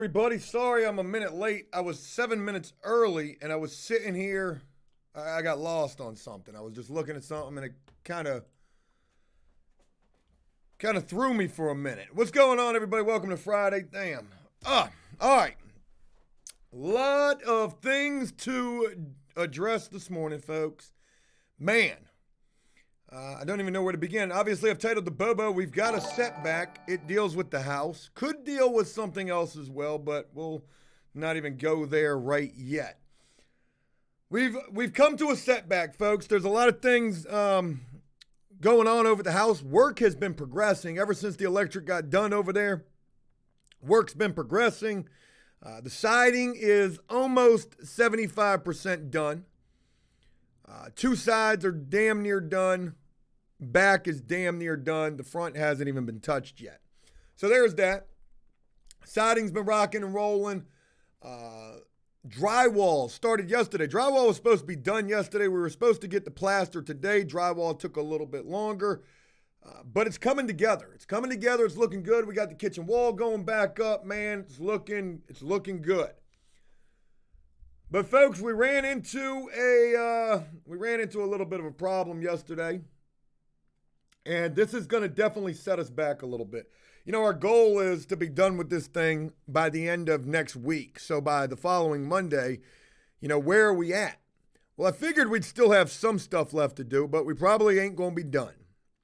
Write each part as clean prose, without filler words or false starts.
Everybody, sorry I'm a minute late. I was 7 minutes early and I was sitting here. I got lost on something. I was just looking at something and it kind of threw me for a minute. What's going on, everybody? Welcome to Friday. Damn. All right. Lot of things to address this morning, folks. Man. I don't even know where to begin. Obviously, I've titled the Bobo, We've Got a Setback. It deals with the house. Could deal with something else as well, but we'll not even go there right yet. We've come to a setback, folks. There's a lot of things going on over at the house. Work has been progressing ever since the electric got done over there. Work's been progressing. The siding is almost 75% done. Two sides are damn near done. Back is damn near done. The front hasn't even been touched yet. So there's that. Siding's been rocking and rolling. Drywall started yesterday. Drywall was supposed to be done yesterday. We were supposed to get the plaster today. Drywall took a little bit longer. But it's coming together. It's coming together. It's looking good. We got the kitchen wall going back up, man. It's looking good. But folks, we ran into a little bit of a problem yesterday. And this is going to definitely set us back a little bit. You know, our goal is to be done with this thing by the end of next week. So by the following Monday, you know, where are we at? Well, I figured we'd still have some stuff left to do, but we probably ain't going to be done.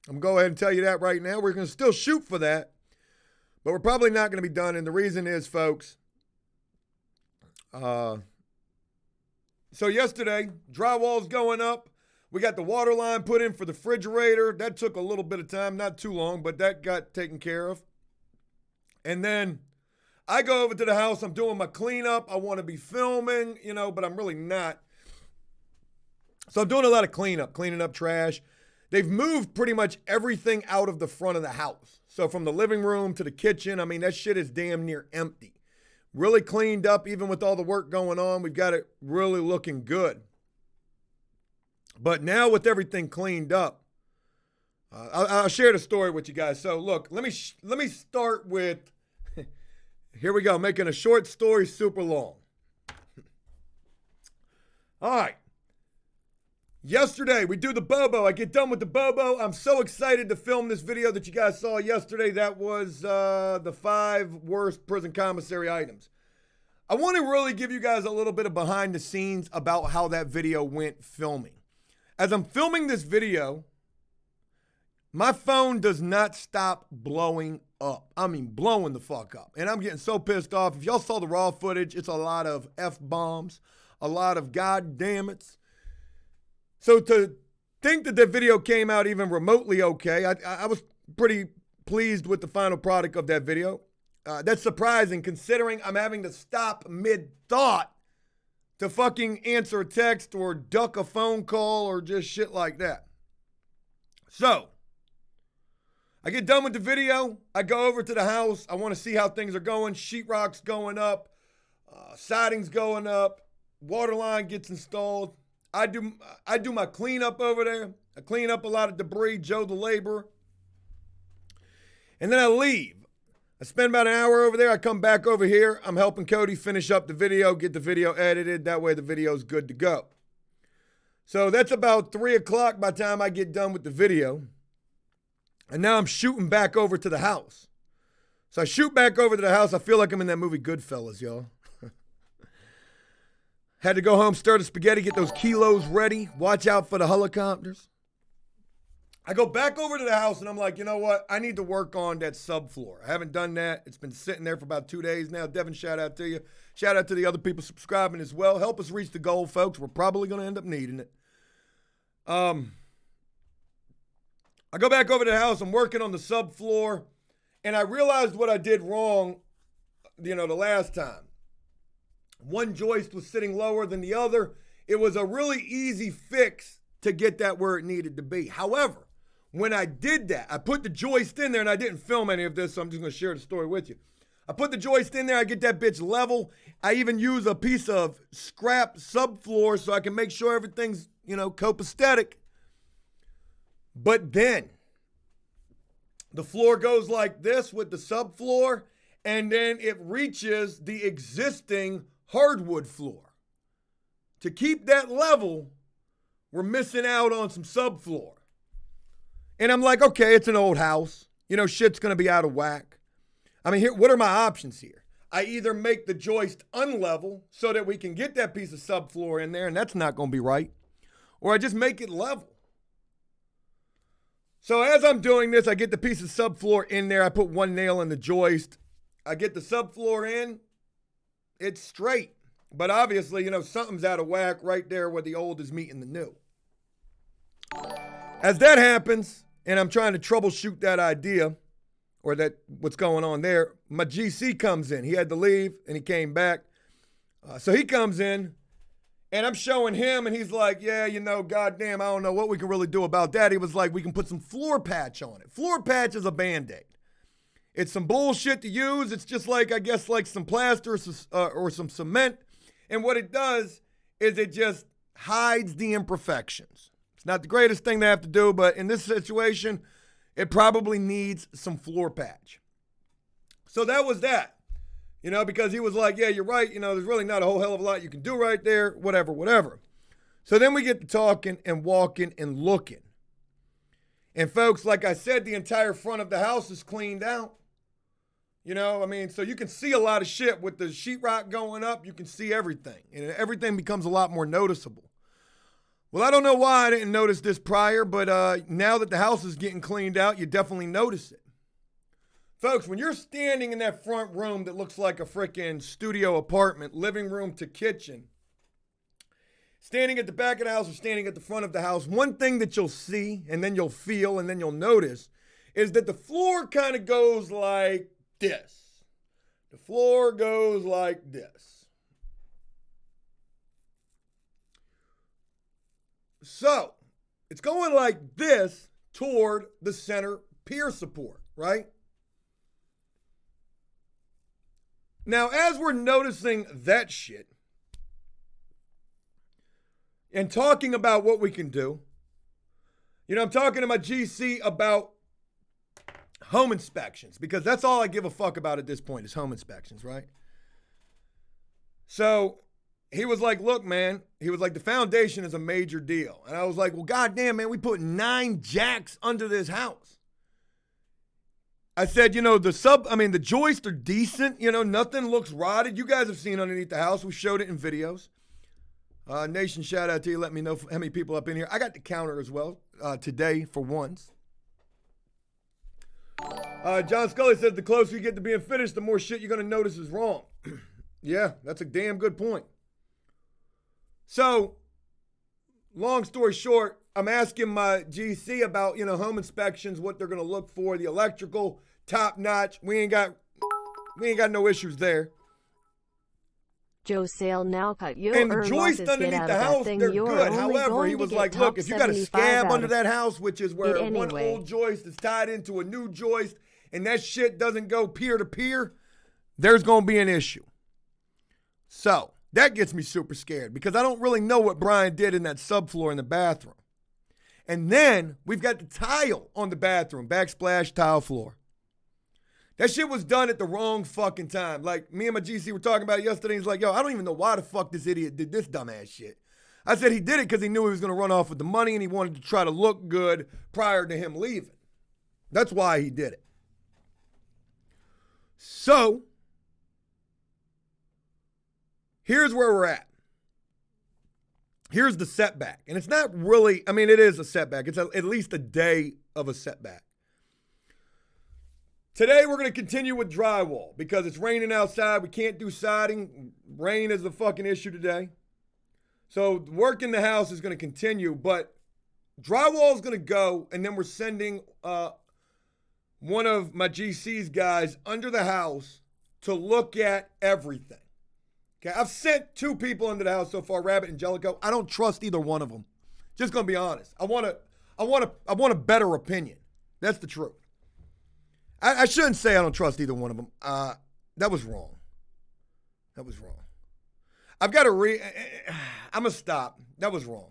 I'm going to go ahead and tell you that right now. We're going to still shoot for that, but we're probably not going to be done. And the reason is, folks, so yesterday, drywall's going up. We got the water line put in for the refrigerator. That took a little bit of time, not too long, but that got taken care of. And then I go over to the house. I'm doing my cleanup. I want to be filming, you know, but I'm really not. So I'm doing a lot of cleanup, cleaning up trash. They've moved pretty much everything out of the front of the house. So from the living room to the kitchen, I mean, that shit is damn near empty. Really cleaned up, even with all the work going on. We've got it really looking good. But now with everything cleaned up, I'll share the story with you guys. So look, let me start with, here we go, making a short story super long. All right. Yesterday, we do the Bobo. I get done with the Bobo. I'm so excited to film this video that you guys saw yesterday. That was the 5 worst prison commissary items. I want to really give you guys a little bit of behind the scenes about how that video went filming. As I'm filming this video, my phone does not stop blowing up. I mean, blowing the fuck up. And I'm getting so pissed off. If y'all saw the raw footage, it's a lot of F-bombs, a lot of goddammits. So to think that the video came out even remotely okay, I was pretty pleased with the final product of that video. That's surprising considering I'm having to stop mid-thought to fucking answer a text or duck a phone call or just shit like that. So, I get done with the video. I go over to the house. I want to see how things are going. Sheetrock's going up. Siding's going up. Water line gets installed. I do my cleanup over there. I clean up a lot of debris, Joe the laborer. And then I leave. I spend about an hour over there. I come back over here. I'm helping Cody finish up the video, get the video edited. That way the video's good to go. So that's about 3 o'clock by the time I get done with the video. And now I'm shooting back over to the house. So I shoot back over to the house. I feel like I'm in that movie Goodfellas, y'all. Had to go home, stir the spaghetti, get those kilos ready. Watch out for the helicopters. I go back over to the house and I'm like, you know what? I need to work on that subfloor. I haven't done that. It's been sitting there for about 2 days now. Devin, shout out to you. Shout out to the other people subscribing as well. Help us reach the goal, folks. We're probably going to end up needing it. I go back over to the house. I'm working on the subfloor. And I realized what I did wrong, you know, the last time. One joist was sitting lower than the other. It was a really easy fix to get that where it needed to be. However, when I did that, I put the joist in there, and I didn't film any of this, so I'm just going to share the story with you. I put the joist in there. I get that bitch level. I even use a piece of scrap subfloor so I can make sure everything's, you know, copacetic. But then the floor goes like this with the subfloor, and then it reaches the existing hardwood floor. To keep that level, we're missing out on some subfloor. And I'm like, okay, it's an old house. You know, shit's going to be out of whack. I mean, what are my options here? I either make the joist unlevel so that we can get that piece of subfloor in there, and that's not going to be right, or I just make it level. So as I'm doing this, I get the piece of subfloor in there. I put one nail in the joist. I get the subfloor in. It's straight. But obviously, you know, something's out of whack right there where the old is meeting the new. As that happens, and I'm trying to troubleshoot that idea, or that what's going on there, my GC comes in. He had to leave, and he came back. So he comes in, and I'm showing him, and he's like, yeah, you know, goddamn, I don't know what we can really do about that. He was like, we can put some floor patch on it. Floor patch is a Band-Aid. It's some bullshit to use. It's just like, I guess, like some plaster or some cement. And what it does is it just hides the imperfections. It's not the greatest thing to have to do, but in this situation, it probably needs some floor patch. So that was that. You know, because he was like, yeah, you're right. You know, there's really not a whole hell of a lot you can do right there, whatever. So then we get to talking and walking and looking. And folks, like I said, the entire front of the house is cleaned out. You know, I mean, so you can see a lot of shit with the sheetrock going up. You can see everything, and everything becomes a lot more noticeable. Well, I don't know why I didn't notice this prior, but now that the house is getting cleaned out, you definitely notice it. Folks, when you're standing in that front room that looks like a freaking studio apartment, living room to kitchen, standing at the back of the house or standing at the front of the house, one thing that you'll see and then you'll feel and then you'll notice is that the floor kind of goes like this. The floor goes like this. So, it's going like this toward the center pier support, right? Now, as we're noticing that shit and talking about what we can do, you know, I'm talking to my GC about home inspections because that's all I give a fuck about at this point is home inspections, right? So he was like, look, man, he was like, the foundation is a major deal. And I was like, well, goddamn, man, we put 9 jacks under this house. I said, you know, the joists are decent. You know, nothing looks rotted. You guys have seen underneath the house. We showed it in videos. Nation, shout out to you. Let me know how many people up in here. I got the counter as well today for once. John Scully says the closer you get to being finished, the more shit you're going to notice is wrong. Yeah, that's a damn good point. So, long story short, I'm asking my GC about, you know, home inspections, what they're going to look for, the electrical, top notch. We ain't got no issues there. Joe Sale now cut your and the joists underneath the house, they're good. However, he was like, look, if you got a scab under that house, which is where one old joist is tied into a new joist, and that shit doesn't go pier to pier, there's going to be an issue. So that gets me super scared because I don't really know what Brian did in that subfloor in the bathroom. And then we've got the tile on the bathroom, backsplash tile floor. That shit was done at the wrong fucking time. Like, me and my GC were talking about it yesterday. He's like, yo, I don't even know why the fuck this idiot did this dumbass shit. I said he did it because he knew he was going to run off with the money and he wanted to try to look good prior to him leaving. That's why he did it. So, here's where we're at. Here's the setback. And it's not really, I mean, it is a setback. It's at least a day of a setback. Today, we're going to continue with drywall because it's raining outside. We can't do siding. Rain is a fucking issue today. So work in the house is going to continue, but drywall is going to go, and then we're sending one of my GC's guys under the house to look at everything. Okay, I've sent 2 people under the house so far, Rabbit and Jellicoe. I don't trust either one of them. Just going to be honest. I want a better opinion. That's the truth. I shouldn't say I don't trust either one of them. That was wrong. That was wrong. I've got to I'm going to stop. That was wrong.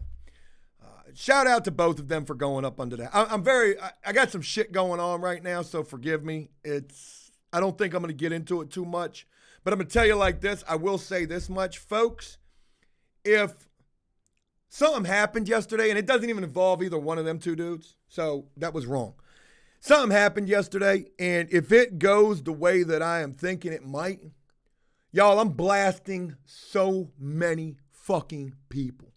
Shout out to both of them for going up under that. I got some shit going on right now, so forgive me. I I don't think I'm going to get into it too much. But I'm going to tell you like this. I will say this much, folks. If something happened yesterday, and it doesn't even involve either one of them two dudes, so that was wrong. Something happened yesterday, and if it goes the way that I am thinking it might, y'all, I'm blasting so many fucking people.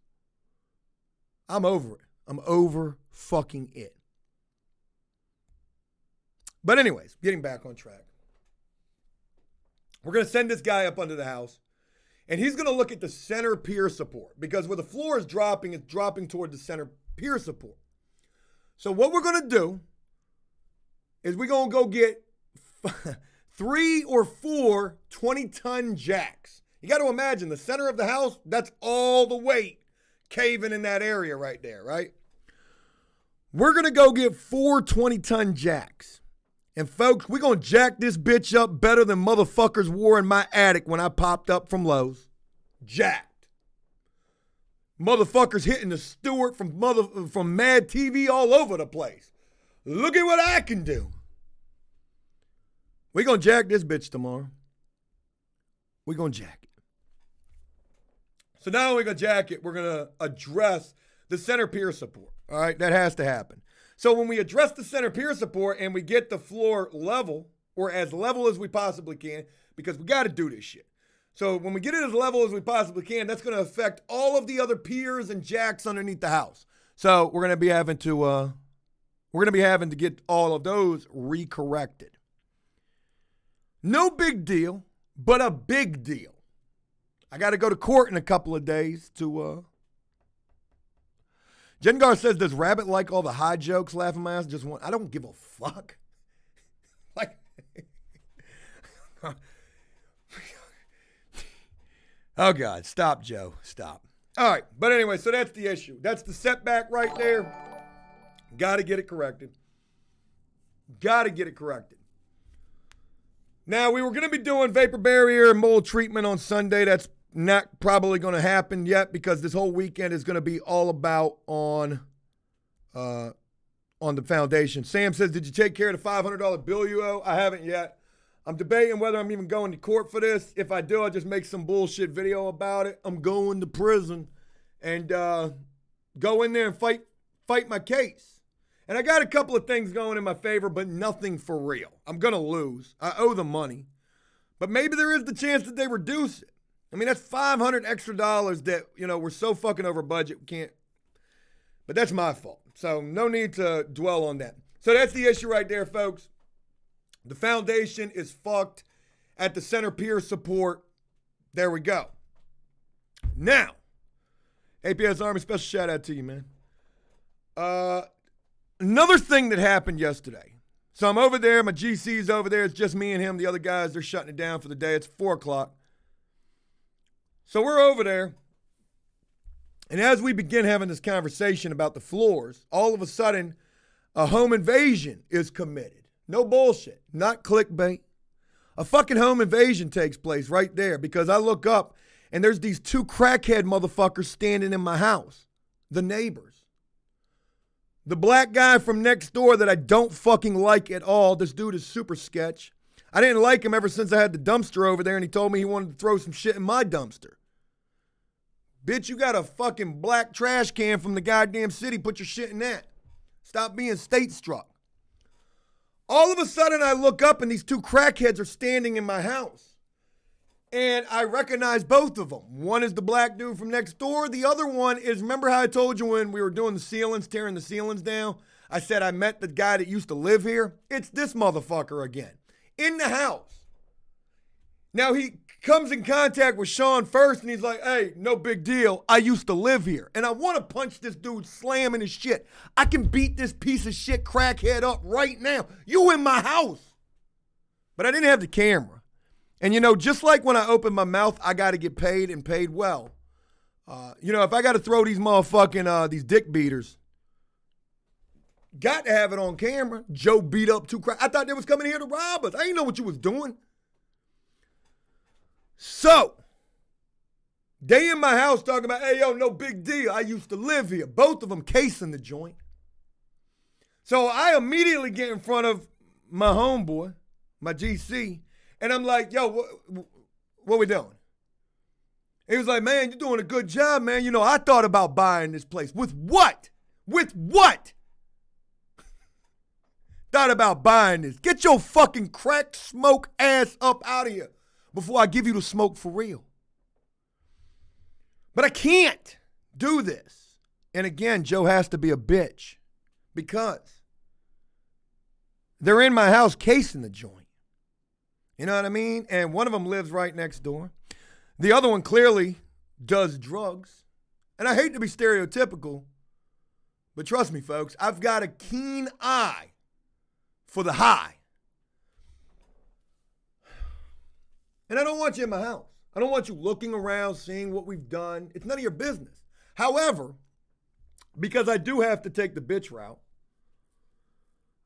I'm over it. I'm over fucking it. But anyways, getting back on track. We're going to send this guy up under the house, and he's going to look at the center pier support, because where the floor is dropping, it's dropping toward the center pier support. So what we're going to do is we're going to go get 3 or 4 20-ton jacks. You got to imagine the center of the house, that's all the weight caving in that area right there, right? We're going to go get 4 20-ton jacks. And folks, we're going to jack this bitch up better than motherfuckers wore in my attic when I popped up from Lowe's. Jacked. Motherfuckers hitting the Stewart from Mad TV all over the place. Look at what I can do. We're going to jack this bitch tomorrow. We're going to jack it. So not only going to jack it, we're going to address the center pier support. All right, that has to happen. So when we address the center pier support and we get the floor level, or as level as we possibly can, because we got to do this shit. So when we get it as level as we possibly can, that's going to affect all of the other piers and jacks underneath the house. So we're going to be having to get all of those recorrected. No big deal, but a big deal. I got to go to court in a couple of days to Jengar says, does Rabbit like all the high jokes? Laughing my ass just want. I don't give a fuck. Like, oh God, stop, Joe, stop. All right, but anyway, so that's the issue. That's the setback right there. Got to get it corrected. Got to get it corrected. Now, we were going to be doing vapor barrier and mold treatment on Sunday. That's not probably going to happen yet, because this whole weekend is going to be all about on the foundation. Sam says, did you take care of the $500 bill you owe? I haven't yet. I'm debating whether I'm even going to court for this. If I do, I'll just make some bullshit video about it. I'm going to prison and go in there and fight my case. And I got a couple of things going in my favor, but nothing for real. I'm going to lose. I owe them money. But maybe there is the chance that they reduce it. I mean, that's $500 extra that, we're so fucking over budget, we can't. But that's my fault. So no need to dwell on that. So that's the issue right there, folks. The foundation is fucked at the center pier support. There we go. Now, APS Army, special shout out to you, man. Another thing that happened yesterday. So I'm over there. My GC's over there. It's just me and him. The other guys, they're shutting it down for the day. It's 4 o'clock. So we're over there, and as we begin having this conversation about the floors, all of a sudden, a home invasion is committed. No bullshit, not clickbait. A fucking home invasion takes place right there, because I look up, and there's these 2 crackhead motherfuckers standing in my house, the neighbors. The black guy from next door that I don't fucking like at all. This dude is super sketch. I didn't like him ever since I had the dumpster over there, and he told me he wanted to throw some shit in my dumpster. Bitch, you got a fucking black trash can from the goddamn city. Put your shit in that. Stop being state-struck. All of a sudden, I look up, and these 2 crackheads are standing in my house. And I recognize both of them. One is the black dude from next door. The other one is, remember how I told you when we were doing the ceilings, tearing the ceilings down? I said I met the guy that used to live here. It's this motherfucker again. In the house. Now, he comes in contact with Sean first, and he's like, hey, no big deal. I used to live here. And I want to punch this dude slamming his shit. I can beat this piece of shit crackhead up right now. You in my house. But I didn't have the camera. And, just like when I open my mouth, I got to get paid and paid well. If I got to throw these motherfucking, these dick beaters, got to have it on camera. Joe beat up 2 I thought they was coming here to rob us. I didn't know what you was doing. So, they in my house talking about, hey, yo, no big deal. I used to live here. Both of them casing the joint. So I immediately get in front of my homeboy, my GC, and I'm like, yo, what we doing? He was like, man, you're doing a good job, man. You know, I thought about buying this place. With what? With what? Thought about buying this. Get your fucking crack smoke ass up out of here before I give you the smoke for real. But I can't do this. And again, Joe has to be a bitch because they're in my house casing the joint. You know what I mean? And one of them lives right next door. The other one clearly does drugs. And I hate to be stereotypical, but trust me, folks, I've got a keen eye for the high. And I don't want you in my house. I don't want you looking around, seeing what we've done. It's none of your business. However, because I do have to take the bitch route,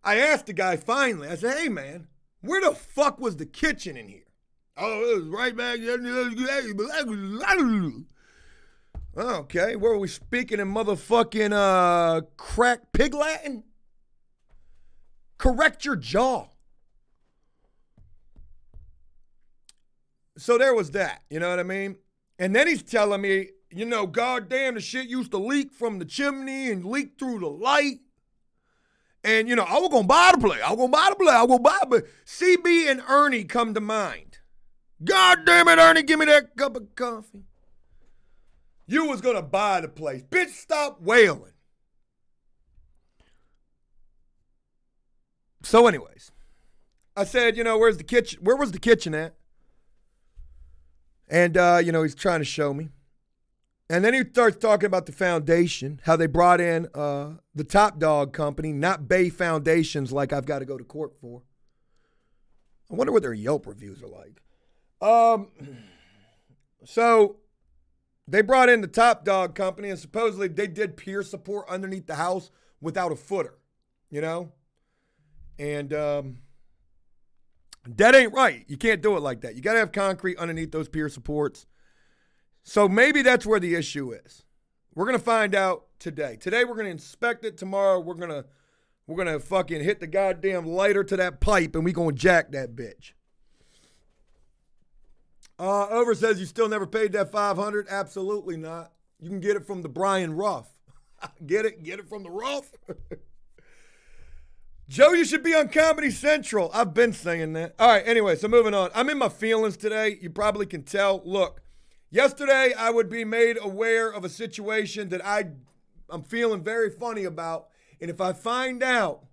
I asked the guy finally, I said, hey man, where the fuck was the kitchen in here? Oh, it was right back there. Okay, where were we speaking in motherfucking crack pig Latin? Correct your jaw. So there was that, you know what I mean? And then he's telling me, you know, goddamn, the shit used to leak from the chimney and leak through the light. And, you know, I was going to buy the place. CB and Ernie come to mind. God damn it, Ernie, give me that cup of coffee. You was going to buy the place. Bitch, stop wailing. So anyways, I said, you know, where's the kitchen? Where was the kitchen at? And, you know, he's trying to show me. And then he starts talking about the foundation, how they brought in the Top Dog Company, not Bay Foundations like I've got to go to court for. I wonder what their Yelp reviews are like. So they brought in the Top Dog Company, and supposedly they did pier support underneath the house without a footer, you know? And that ain't right. You can't do it like that. You got to have concrete underneath those pier supports. So maybe that's where the issue is. We're going to find out today. Today we're going to inspect it. Tomorrow we're going to fucking hit the goddamn lighter to that pipe and we going to jack that bitch. Over says you still never paid that $500? Absolutely not. You can get it from the Brian Ruff. Get it from the Ruff. Joe, you should be on Comedy Central. I've been saying that. All right, anyway, so moving on. I'm in my feelings today. You probably can tell. Look, yesterday I would be made aware of a situation that I'm feeling very funny about. And if I find out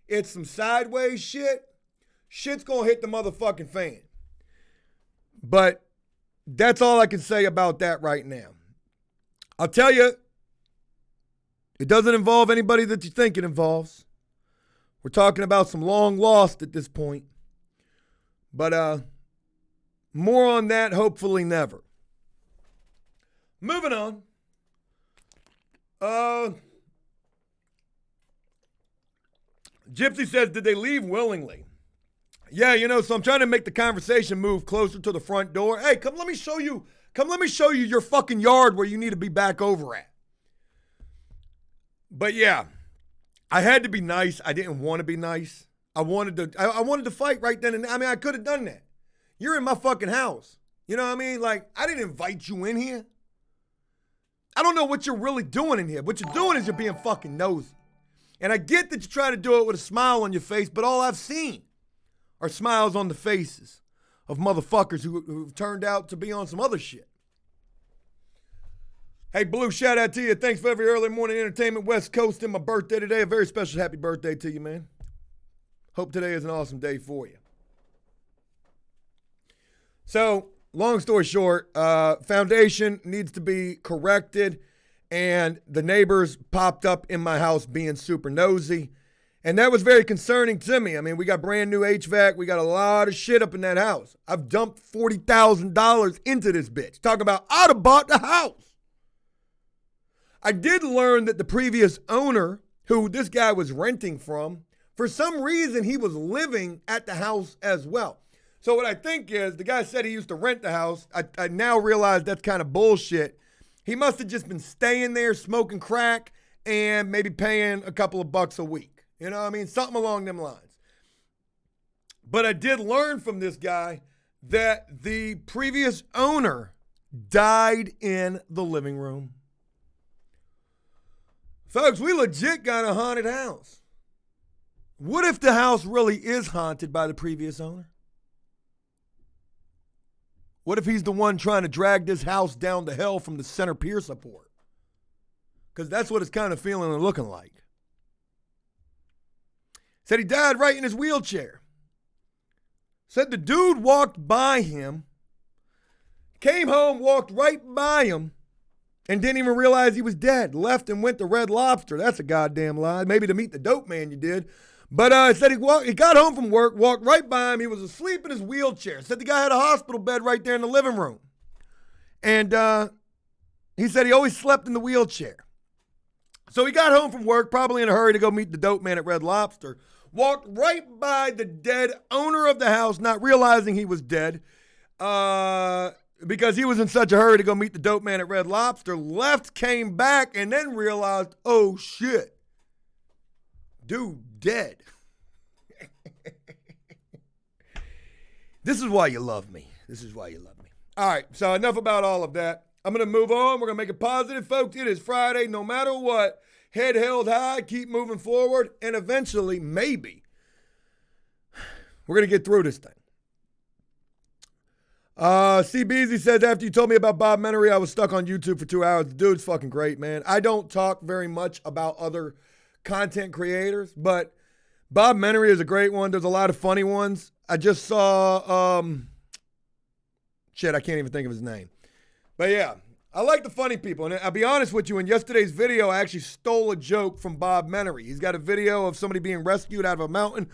it's some sideways shit's going to hit the motherfucking fan. But that's all I can say about that right now. I'll tell you, it doesn't involve anybody that you think it involves. We're talking about some long lost at this point. But more on that, hopefully never. Moving on. Gypsy says, did they leave willingly? Yeah, you know, so I'm trying to make the conversation move closer to the front door. Hey, come let me show you your fucking yard where you need to be back over at. But yeah, I had to be nice. I didn't want to be nice. I wanted to fight right then and there. I mean, I could have done that. You're in my fucking house. You know what I mean? Like, I didn't invite you in here. I don't know what you're really doing in here. What you're doing is you're being fucking nosy. And I get that you try to do it with a smile on your face, but all I've seen are smiles on the faces of motherfuckers who've turned out to be on some other shit. Hey, Blue, shout out to you. Thanks for every early morning entertainment, West Coast, and my birthday today. A very special happy birthday to you, man. Hope today is an awesome day for you. So, long story short, foundation needs to be corrected, and the neighbors popped up in my house being super nosy, and that was very concerning to me. I mean, we got brand new HVAC. We got a lot of shit up in that house. I've dumped $40,000 into this bitch. Talking about, I'd have bought the house. I did learn that the previous owner, who this guy was renting from, for some reason he was living at the house as well. So what I think is, the guy said he used to rent the house. I now realize that's kind of bullshit. He must have just been staying there, smoking crack, and maybe paying a couple of bucks a week. You know what I mean? Something along them lines. But I did learn from this guy that the previous owner died in the living room. Folks, we legit got a haunted house. What if the house really is haunted by the previous owner? What if he's the one trying to drag this house down to hell from the center pier support? Because that's what it's kind of feeling and looking like. Said he died right in his wheelchair. Said the dude walked by him, came home, walked right by him, and didn't even realize he was dead. Left and went to Red Lobster. That's a goddamn lie. Maybe to meet the dope man you did. But said he got home from work, walked right by him. He was asleep in his wheelchair. Said the guy had a hospital bed right there in the living room. And he said he always slept in the wheelchair. So he got home from work, probably in a hurry to go meet the dope man at Red Lobster. Walked right by the dead owner of the house, not realizing he was dead. Because he was in such a hurry to go meet the dope man at Red Lobster. Left, came back, and then realized, oh shit. Dude, dead. This is why you love me. This is why you love me. All right, so enough about all of that. I'm going to move on. We're going to make it positive, folks. It is Friday. No matter what, head held high, keep moving forward, and eventually, maybe, we're going to get through this thing. C. Beasy says, after you told me about Bob Menery, I was stuck on YouTube for 2 hours. The dude's fucking great, man. I don't talk very much about other content creators, but Bob Menery is a great one. There's a lot of funny ones. I just saw, I can't even think of his name. But yeah, I like the funny people. And I'll be honest with you, in yesterday's video, I actually stole a joke from Bob Menery. He's got a video of somebody being rescued out of a mountain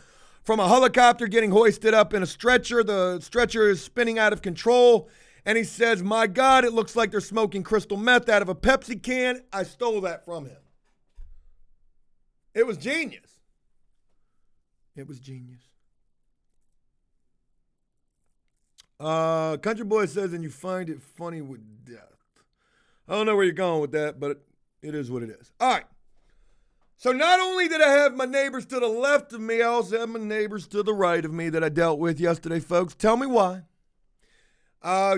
from a helicopter, getting hoisted up in a stretcher. The stretcher is spinning out of control. And he says, my God, it looks like they're smoking crystal meth out of a Pepsi can. I stole that from him. It was genius. It was genius. Country Boy says, and you find it funny with death. I don't know where you're going with that, but it is what it is. All right. So not only did I have my neighbors to the left of me, I also have my neighbors to the right of me that I dealt with yesterday, folks. Tell me why.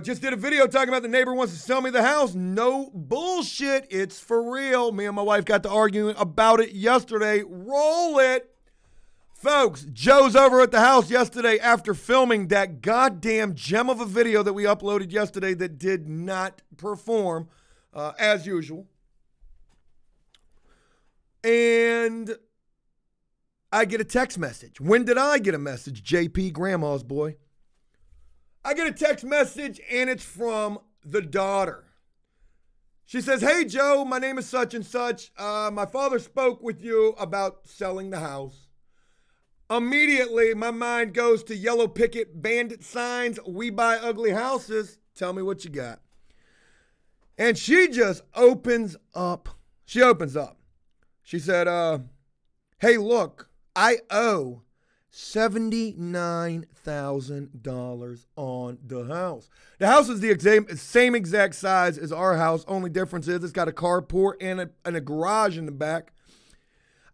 Just did a video talking about the neighbor wants to sell me the house. No bullshit. It's for real. Me and my wife got to arguing about it yesterday. Roll it. Folks, Joe's over at the house yesterday after filming that goddamn gem of a video that we uploaded yesterday that did not perform as usual. And I get a text message. When did I get a message? JP, grandma's boy. I get a text message and it's from the daughter. She says, hey, Joe, my name is such and such. My father spoke with you about selling the house. Immediately, my mind goes to yellow picket bandit signs. We buy ugly houses. Tell me what you got. And she just opens up. She opens up. She said, hey, look, I owe $79,000 on the house. The house is the same exact size as our house. Only difference is it's got a carport and a garage in the back.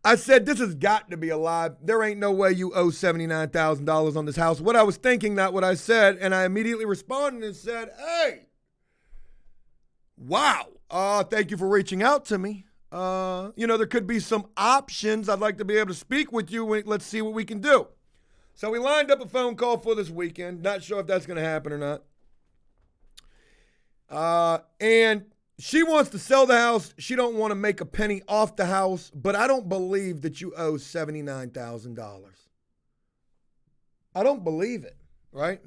I said, this has got to be a lie. There ain't no way you owe $79,000 on this house. What I was thinking, not what I said. And I immediately responded and said, hey, wow. Thank you for reaching out to me. There could be some options. I'd like to be able to speak with you. Let's see what we can do. So we lined up a phone call for this weekend. Not sure if that's going to happen or not. And she wants to sell the house. She don't want to make a penny off the house, but I don't believe that you owe $79,000. I don't believe it, right?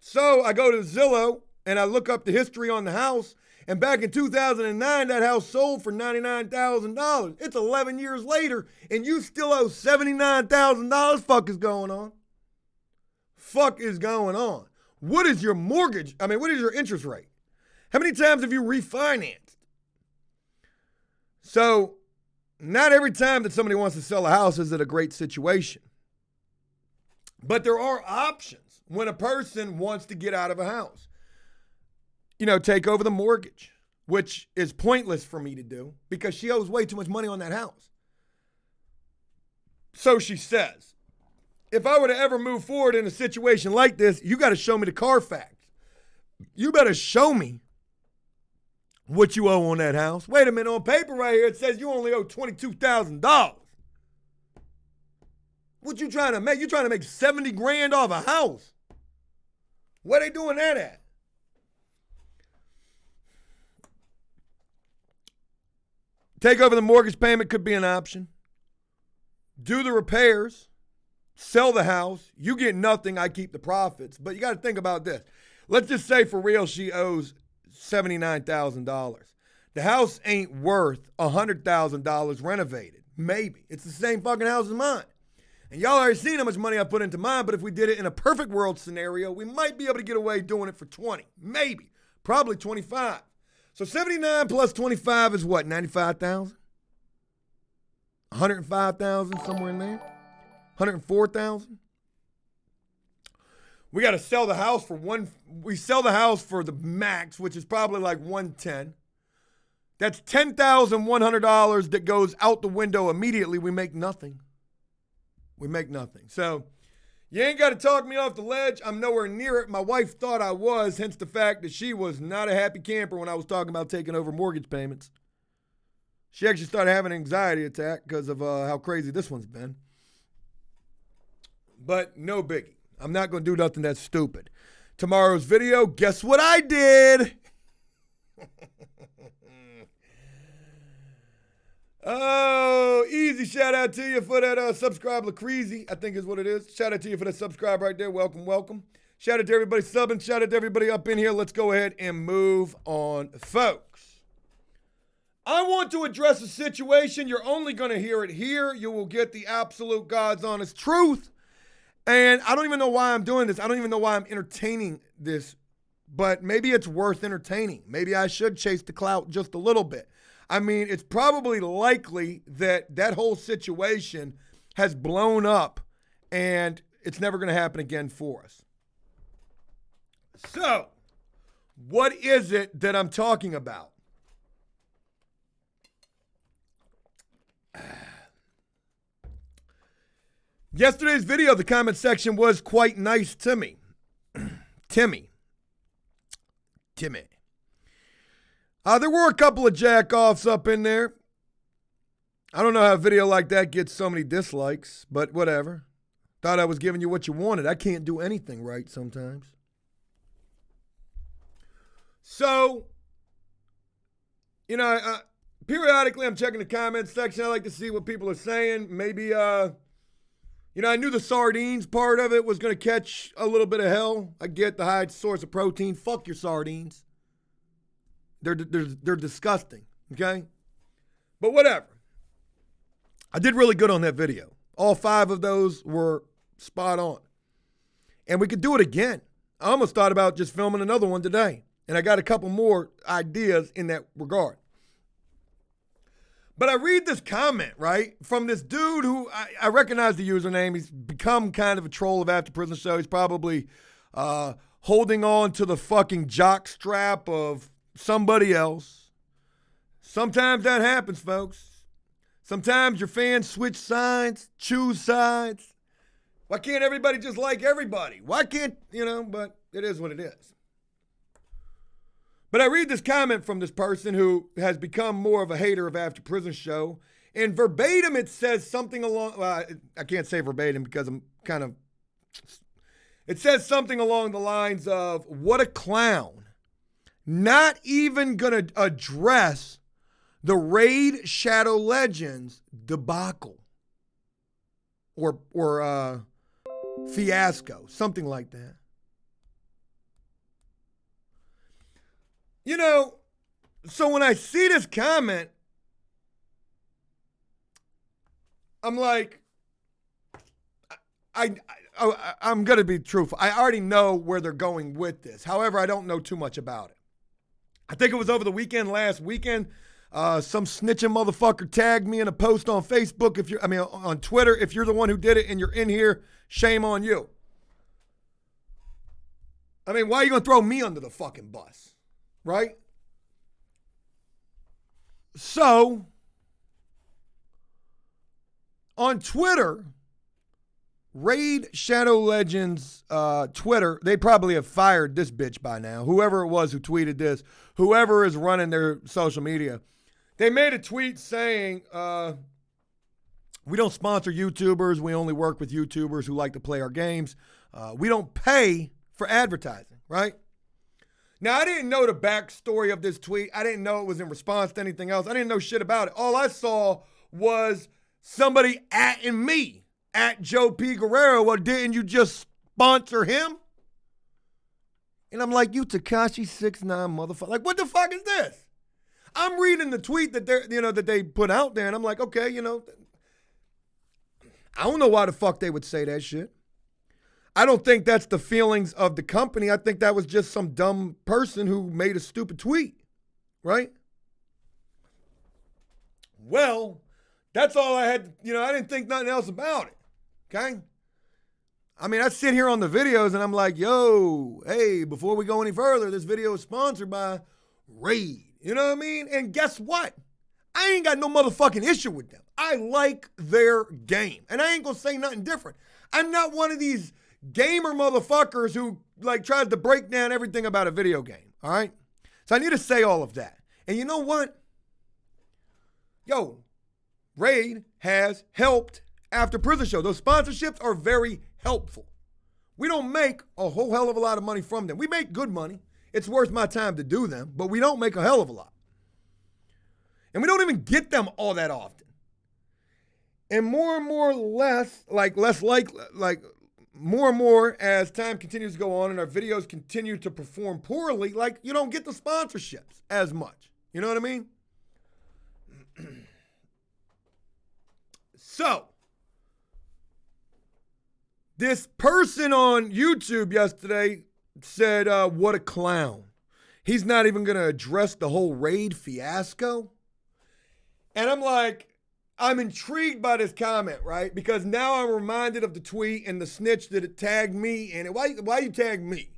So I go to Zillow and I look up the history on the house. And back in 2009, that house sold for $99,000. It's 11 years later, and you still owe $79,000. Fuck is going on? Fuck is going on? What is your mortgage? What is your interest rate? How many times have you refinanced? So, not every time that somebody wants to sell a house is it a great situation. But there are options when a person wants to get out of a house. Take over the mortgage, which is pointless for me to do because she owes way too much money on that house. So she says, if I were to ever move forward in a situation like this, you got to show me the Carfax. You better show me what you owe on that house. Wait a minute, on paper right here, it says you only owe $22,000. What you trying to make? You trying to make 70 grand off a house. Where they doing that at? Take over the mortgage payment could be an option. Do the repairs. Sell the house. You get nothing. I keep the profits. But you got to think about this. Let's just say for real she owes $79,000. The house ain't worth $100,000 renovated. Maybe. It's the same fucking house as mine. And y'all already seen how much money I put into mine, but if we did it in a perfect world scenario, we might be able to get away doing it for 20. Maybe. Probably 25. So 79 plus 25 is what? 95,000? 105,000, somewhere in there? 104,000? We got to sell the house for we sell the house for the max, which is probably like 110. That's $10,100 that goes out the window immediately. We make nothing. We make nothing. So you ain't got to talk me off the ledge. I'm nowhere near it. My wife thought I was, hence the fact that she was not a happy camper when I was talking about taking over mortgage payments. She actually started having an anxiety attack because of how crazy this one's been. But no biggie. I'm not going to do nothing that's stupid. Tomorrow's video, guess what I did? Oh, easy shout out to you for that subscribe, LaCreasy, I think is what it is. Shout out to you for that subscribe right there. Welcome, welcome. Shout out to everybody subbing. Shout out to everybody up in here. Let's go ahead and move on, folks. I want to address a situation. You're only going to hear it here. You will get the absolute God's honest truth. And I don't even know why I'm doing this. I don't even know why I'm entertaining this. But maybe it's worth entertaining. Maybe I should chase the clout just a little bit. I mean, it's probably likely that that whole situation has blown up and it's never going to happen again for us. So, what is it that I'm talking about? Yesterday's video, the comment section was quite nice to me. Timmy. There were a couple of jack-offs up in there. I don't know how a video like that gets so many dislikes, but whatever. Thought I was giving you what you wanted. I can't do anything right sometimes. So, you know, periodically I'm checking the comments section. I like to see what people are saying. Maybe, you know, I knew the sardines part of it was going to catch a little bit of hell. I get the high source of protein. Fuck your sardines. They're disgusting, okay? But whatever. I did really good on that video. All 5 of those were spot on. And we could do it again. I almost thought about just filming another one today. And I got a couple more ideas in that regard. But I read this comment, right, from this dude who I recognize the username. He's become kind of a troll of After Prison Show. He's probably holding on to the fucking jock strap of somebody else. Sometimes that happens, folks. Sometimes your fans switch sides, choose sides. Why can't everybody just like everybody? Why can't, you know, but it is what it is. But I read this comment from this person who has become more of a hater of After Prison Show. And verbatim, it says something along, I can't say verbatim because I'm kind of, it says something along the lines of, what a clown. Not even going to address the Raid Shadow Legends debacle or fiasco, something like that. You know, so when I see this comment, I'm like, I'm going to be truthful. I already know where they're going with this. However, I don't know too much about it. I think it was over the weekend, last weekend. Some snitching motherfucker tagged me in a post on Facebook. On Twitter. If you're the one who did it and you're in here, shame on you. I mean, why are you going to throw me under the fucking bus? Right? So, on Twitter, Raid Shadow Legends Twitter, they probably have fired this bitch by now. Whoever it was who tweeted this, whoever is running their social media, they made a tweet saying, we don't sponsor YouTubers. We only work with YouTubers who like to play our games. We don't pay for advertising, right? Now, I didn't know the backstory of this tweet. I didn't know it was in response to anything else. I didn't know shit about it. All I saw was somebody atting me. At Joe P. Guerrero, well, didn't you just sponsor him? And I'm like, you Tekashi 69 motherfucker. Like, what the fuck is this? I'm reading the tweet that they put out there, and I'm like, okay, I don't know why the fuck they would say that shit. I don't think that's the feelings of the company. I think that was just some dumb person who made a stupid tweet, right? Well, that's all I had. I didn't think nothing else about it. Okay? I mean, I sit here on the videos and I'm like, yo, hey, before we go any further, this video is sponsored by Raid. You know what I mean? And guess what? I ain't got no motherfucking issue with them. I like their game. And I ain't gonna say nothing different. I'm not one of these gamer motherfuckers who tries to break down everything about a video game. All right? So I need to say all of that. And you know what? Yo, Raid has helped after Prison Show. Those sponsorships are very helpful. We don't make a whole hell of a lot of money from them. We make good money. It's worth my time to do them, but we don't make a hell of a lot. And we don't even get them all that often. And more and more more and more as time continues to go on and our videos continue to perform poorly, you don't get the sponsorships as much. You know what I mean? So, this person on YouTube yesterday said, what a clown. He's not even going to address the whole Raid fiasco. And I'm like, I'm intrigued by this comment, right? Because now I'm reminded of the tweet and the snitch that it tagged me in it. Why you tag me?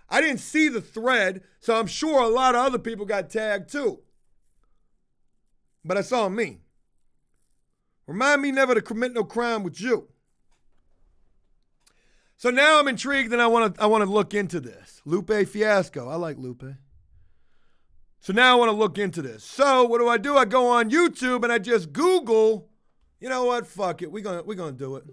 I didn't see the thread, so I'm sure a lot of other people got tagged too. But I saw me. Remind me never to commit no crime with you. So now I'm intrigued and I want to look into this. Lupe fiasco. I like Lupe. So now I want to look into this. So what do? I go on YouTube and I just Google, you know what? Fuck it. We're gonna do it.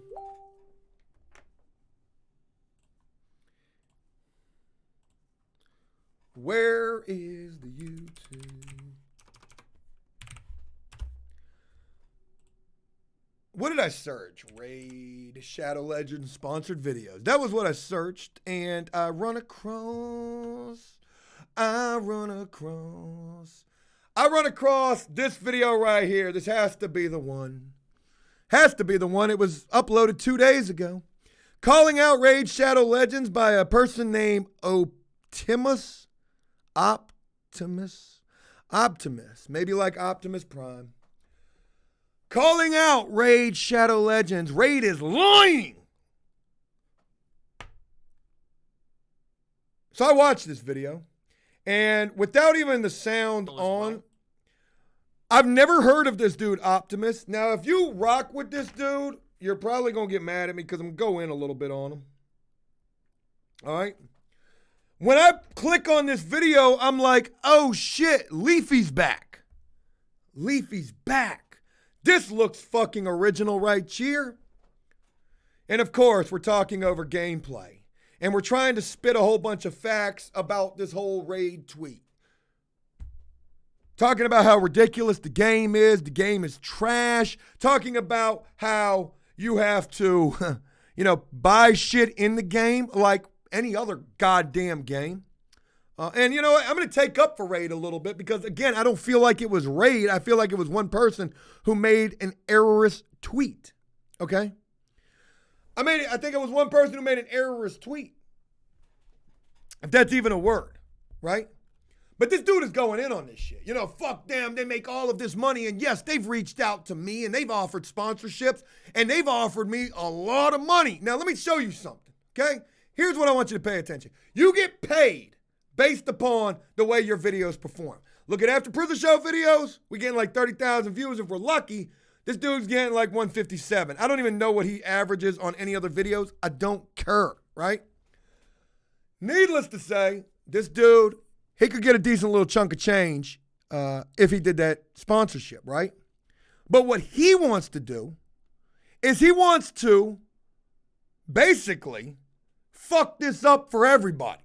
Where is the YouTube? What did I search? Raid Shadow Legends sponsored videos. That was what I searched, and I run across this video right here. This has to be the one. It was uploaded 2 days ago. Calling out Raid Shadow Legends by a person named Optimus. Maybe like Optimus Prime. Calling out Raid Shadow Legends. Raid is lying. So I watched this video, and without even the sound on, I've never heard of this dude, Optimus. Now, if you rock with this dude, you're probably going to get mad at me because I'm going to go in a little bit on him. All right? When I click on this video, I'm like, oh shit, Leafy's back. This looks fucking original right here. And of course, we're talking over gameplay. And we're trying to spit a whole bunch of facts about this whole Raid tweet. Talking about how ridiculous the game is trash. Talking about how you have to, buy shit in the game like any other goddamn game. And you know what? I'm going to take up for Raid a little bit because, again, I don't feel like it was Raid. I feel like it was one person who made an errorist tweet. Okay? I think it was one person who made an errorist tweet. If that's even a word, right? But this dude is going in on this shit. Fuck them. They make all of this money. And yes, they've reached out to me and they've offered sponsorships and they've offered me a lot of money. Now, let me show you something, okay? Here's what I want you to pay attention. You get paid based upon the way your videos perform. Look at After Prison Show videos. We getting like 30,000 views if we're lucky. This dude's getting like 157. I don't even know what he averages on any other videos. I don't care, right? Needless to say, this dude, he could get a decent little chunk of change if he did that sponsorship, right? But what he wants to do is he wants to basically fuck this up for everybody.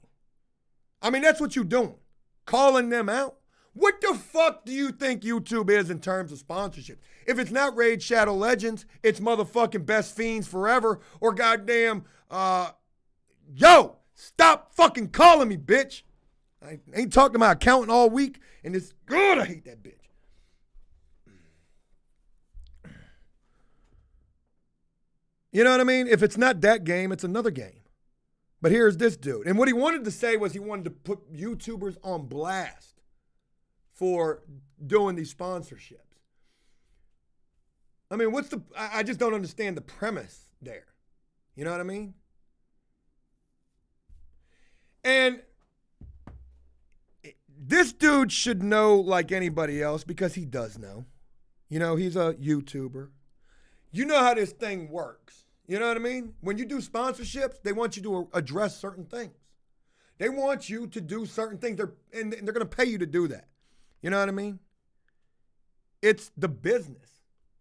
I mean, that's what you're doing. Calling them out. What the fuck do you think YouTube is in terms of sponsorship? If it's not Raid Shadow Legends, it's motherfucking Best Fiends Forever or goddamn, yo, stop fucking calling me, bitch. I ain't talked to my accountant all week, and it's good. I hate that bitch. You know what I mean? If it's not that game, it's another game. But here's this dude. And what he wanted to say was he wanted to put YouTubers on blast for doing these sponsorships. I mean, I just don't understand the premise there. You know what I mean? And this dude should know like anybody else because he does know. You know, he's a YouTuber. You know how this thing works. You know what I mean? When you do sponsorships, they want you to address certain things. They want you to do certain things. They're going to pay you to do that. You know what I mean? It's the business.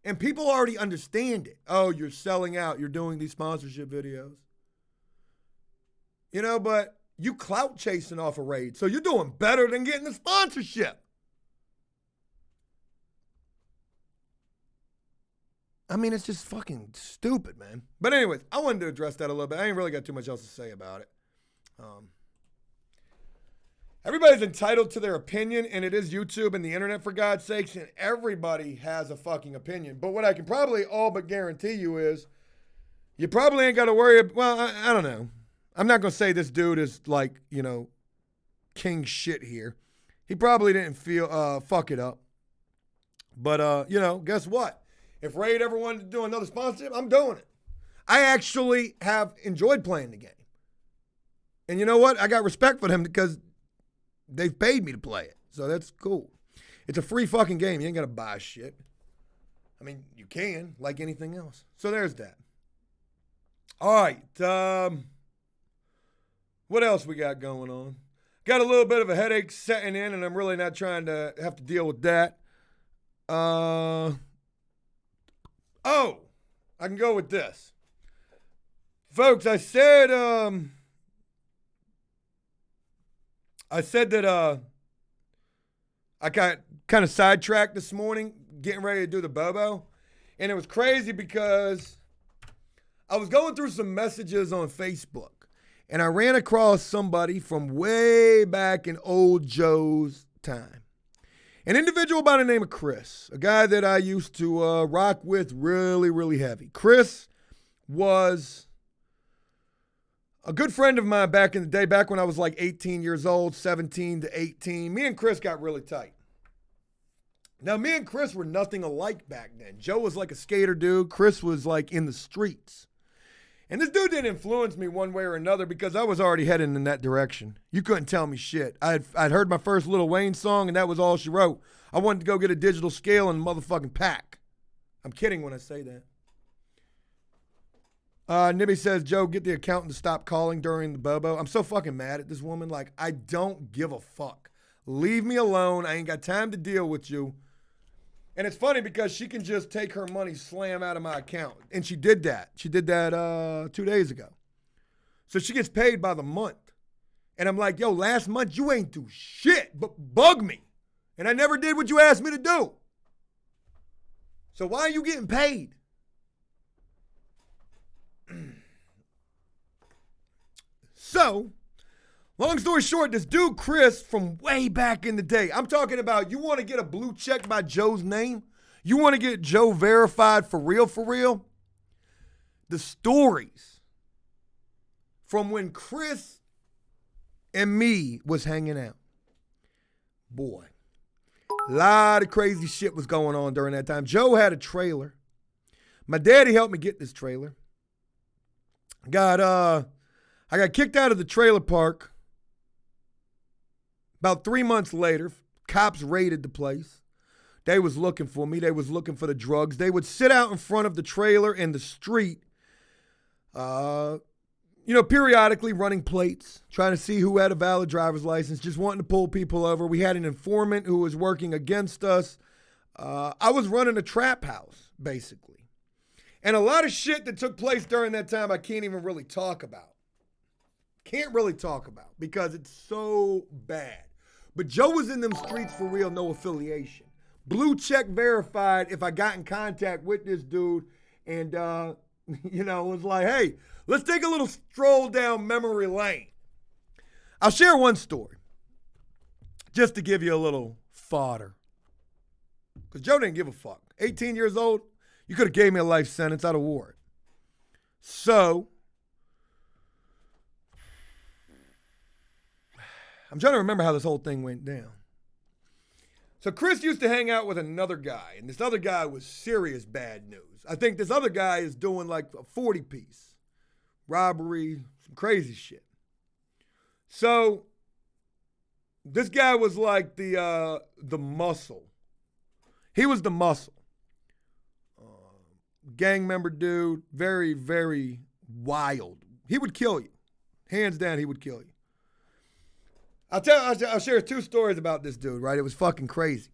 And people already understand it. Oh, you're selling out. You're doing these sponsorship videos. You know, but you clout chasing off a raid. So you're doing better than getting the sponsorship. I mean, it's just fucking stupid, man. But anyways, I wanted to address that a little bit. I ain't really got too much else to say about it. Everybody's entitled to their opinion, and it is YouTube and the internet, for God's sakes, and everybody has a fucking opinion. But what I can probably all but guarantee you is you probably ain't got to worry about, well, I don't know. I'm not going to say this dude is like, you know, king shit here. He probably didn't fuck it up. But, you know, guess what? If Raid ever wanted to do another sponsorship, I'm doing it. I actually have enjoyed playing the game. And you know what? I got respect for them because they've paid me to play it. So that's cool. It's a free fucking game. You ain't got to buy shit. I mean, you can, like anything else. So there's that. All right. What else we got going on? Got a little bit of a headache setting in, and I'm really not trying to have to deal with that. Oh, I can go with this. Folks, I said that I got kind of sidetracked this morning getting ready to do the Bobo. And it was crazy because I was going through some messages on Facebook. And I ran across somebody from way back in old Joe's time. An individual by the name of Chris. A guy that I used to rock with really, really heavy. Chris was a good friend of mine back in the day, back when I was like 18 years old, 17 to 18. Me and Chris got really tight. Now, me and Chris were nothing alike back then. Joe was like a skater dude. Chris was like in the streets. And this dude didn't influence me one way or another because I was already heading in that direction. You couldn't tell me shit. I'd heard my first Lil Wayne song, and that was all she wrote. I wanted to go get a digital scale and a motherfucking pack. I'm kidding when I say that. Nibby says, Joe, get the accountant to stop calling during the Bobo. I'm so fucking mad at this woman. Like, I don't give a fuck. Leave me alone. I ain't got time to deal with you. And it's funny because she can just take her money slam out of my account. And she did that. She did that 2 days ago. So she gets paid by the month. And I'm like, yo, last month you ain't do shit but bug me. And I never did what you asked me to do. So why are you getting paid? So, long story short, this dude, Chris, from way back in the day, I'm talking about you want to get a blue check by Joe's name? You want to get Joe verified for real, for real? The stories from when Chris and me was hanging out. Boy, a lot of crazy shit was going on during that time. Joe had a trailer. My daddy helped me get this trailer. I got kicked out of the trailer park. About 3 months later, cops raided the place. They was looking for me. They was looking for the drugs. They would sit out in front of the trailer in the street, periodically running plates, trying to see who had a valid driver's license, just wanting to pull people over. We had an informant who was working against us. I was running a trap house, basically. And a lot of shit that took place during that time I can't even really talk about. Can't really talk about because it's so bad. But Joe was in them streets for real, no affiliation. Blue check verified if I got in contact with this dude and, was like, hey, let's take a little stroll down memory lane. I'll share one story just to give you a little fodder. Because Joe didn't give a fuck. 18 years old, you could have gave me a life sentence. I'd have wore it. So, I'm trying to remember how this whole thing went down. So Chris used to hang out with another guy, and this other guy was serious bad news. I think this other guy is doing like a 40-piece. Robbery, some crazy shit. So, this guy was like the muscle. He was the muscle. Gang member dude, very, very wild. He would kill you. Hands down, he would kill you. I'll share two stories about this dude, right? It was fucking crazy.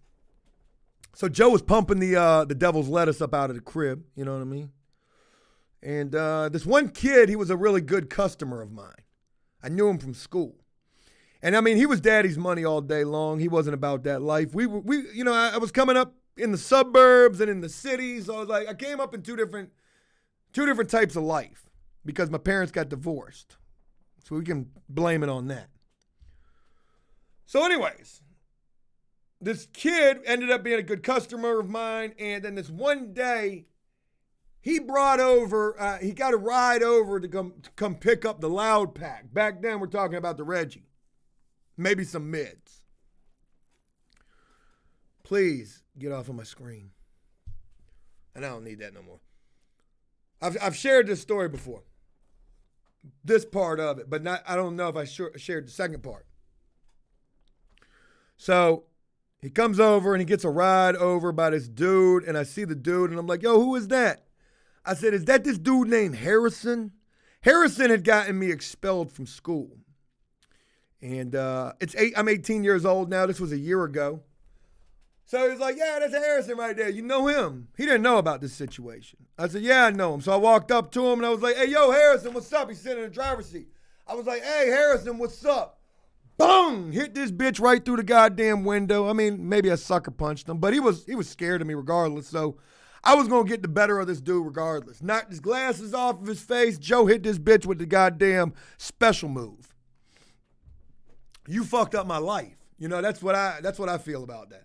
So Joe was pumping the devil's lettuce up out of the crib, you know what I mean? And this one kid, he was a really good customer of mine. I knew him from school. And I mean, he was daddy's money all day long. He wasn't about that life. I was coming up in the suburbs and in the cities. So I was like, I came up in two different types of life because my parents got divorced. So we can blame it on that. So anyways, this kid ended up being a good customer of mine. And then this one day, he got a ride over to come pick up the loud pack. Back then, we're talking about the Reggie. Maybe some mids. Please get off of my screen. And I don't need that no more. I've shared this story before. This part of it, but I don't know if I shared the second part. So he comes over and he gets a ride over by this dude, and I see the dude, and I'm like, yo, who is that? I said, is that this dude named Harrison? Harrison had gotten me expelled from school. And I'm 18 years old now. This was a year ago. So he's like, yeah, that's Harrison right there. You know him? He didn't know about this situation. I said, yeah, I know him. So I walked up to him and I was like, hey, yo, Harrison, what's up? He's sitting in the driver's seat. I was like, hey, Harrison, what's up? Boom! Hit this bitch right through the goddamn window. I mean, maybe I sucker punched him, but he was scared of me regardless. So I was going to get the better of this dude regardless. Knocked his glasses off of his face. Joe hit this bitch with the goddamn special move. You fucked up my life. That's what I feel about that.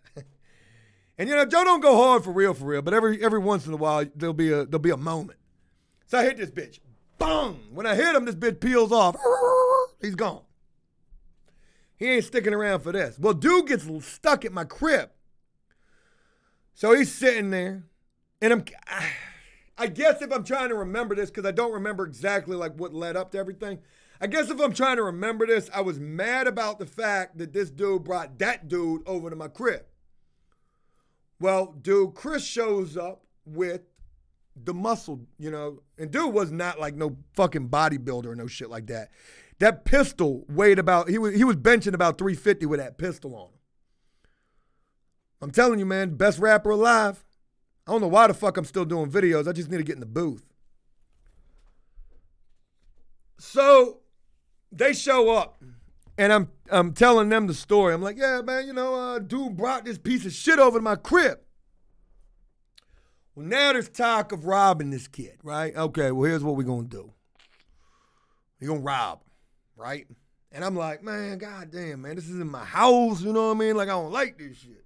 And Joe don't go hard for real, but every once in a while there'll be a moment. So I hit this bitch. Boom! When I hit him, this bitch peels off. He's gone. He ain't sticking around for this. Well, dude gets stuck at my crib. So he's sitting there, and I guess if I'm trying to remember this, because I don't remember exactly like what led up to everything. I guess if I'm trying to remember this, I was mad about the fact that this dude brought that dude over to my crib. Well, dude, Chris shows up with the muscle, and dude was not like no fucking bodybuilder or no shit like that. That pistol weighed he was benching about 350 with that pistol on him. I'm telling you, man, best rapper alive. I don't know why the fuck I'm still doing videos. I just need to get in the booth. So they show up, and I'm telling them the story. I'm like, yeah, man, dude brought this piece of shit over to my crib. Well, now there's talk of robbing this kid, right? Okay, well, here's what we're going to do. We're going to rob him, right? And I'm like, man, goddamn, man, this is in my house, you know what I mean? Like, I don't like this shit.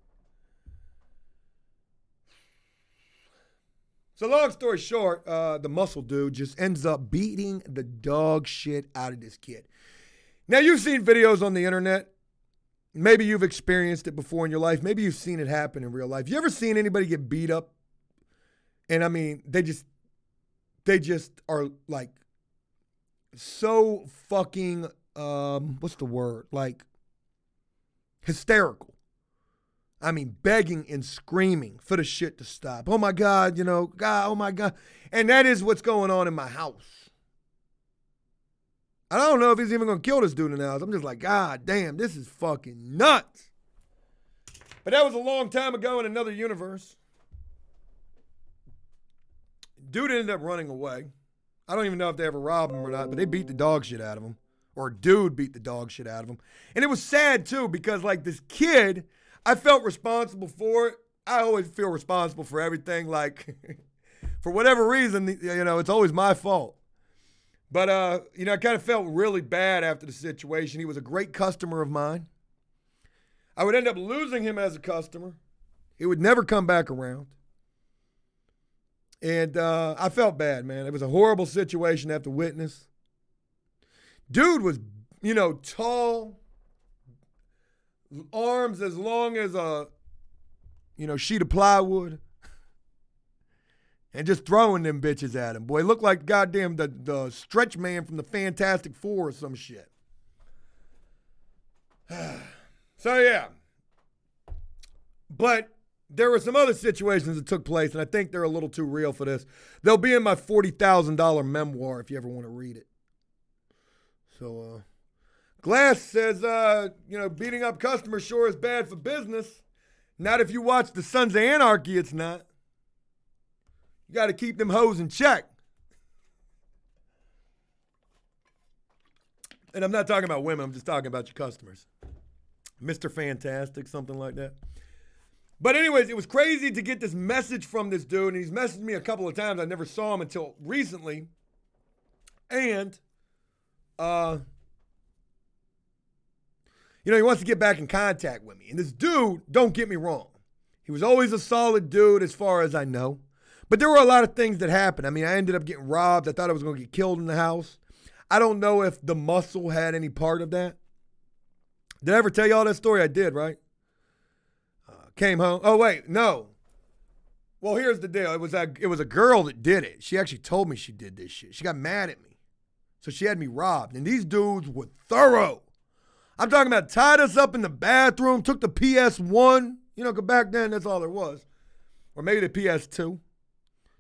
So long story short, the muscle dude just ends up beating the dog shit out of this kid. Now, you've seen videos on the internet. Maybe you've experienced it before in your life. Maybe you've seen it happen in real life. You ever seen anybody get beat up? And I mean, they just are like so fucking, what's the word? Like hysterical. I mean, begging and screaming for the shit to stop. Oh my God, God, oh my God. And that is what's going on in my house. I don't know if he's even going to kill this dude in the house. I'm just like, God damn, this is fucking nuts. But that was a long time ago in another universe. Dude ended up running away. I don't even know if they ever robbed him or not, but they beat the dog shit out of him. Or a dude beat the dog shit out of him. And it was sad too, because like this kid, I felt responsible for it. I always feel responsible for everything. Like, for whatever reason, it's always my fault. But, I kind of felt really bad after the situation. He was a great customer of mine. I would end up losing him as a customer. He would never come back around. And I felt bad, man. It was a horrible situation to have to witness. Dude was, tall, arms as long as a, sheet of plywood. And just throwing them bitches at him. Boy, he looked like goddamn the stretch man from the Fantastic Four or some shit. So, yeah. But there were some other situations that took place, and I think they're a little too real for this. They'll be in my $40,000 memoir if you ever want to read it. So, Glass says, beating up customers sure is bad for business. Not if you watch the Sons of Anarchy, it's not. You got to keep them hoes in check. And I'm not talking about women. I'm just talking about your customers. Mr. Fantastic, something like that. But anyways, it was crazy to get this message from this dude. And he's messaged me a couple of times. I never saw him until recently. And, he wants to get back in contact with me. And this dude, don't get me wrong, he was always a solid dude as far as I know. But there were a lot of things that happened. I mean, I ended up getting robbed. I thought I was going to get killed in the house. I don't know if the muscle had any part of that. Did I ever tell y'all that story? I did, right? Came home. Oh, wait, no. Well, here's the deal. It was a girl that did it. She actually told me she did this shit. She got mad at me. So she had me robbed. And these dudes were thorough. I'm talking about tied us up in the bathroom, took the PS1. Because back then, that's all there was. Or maybe the PS2.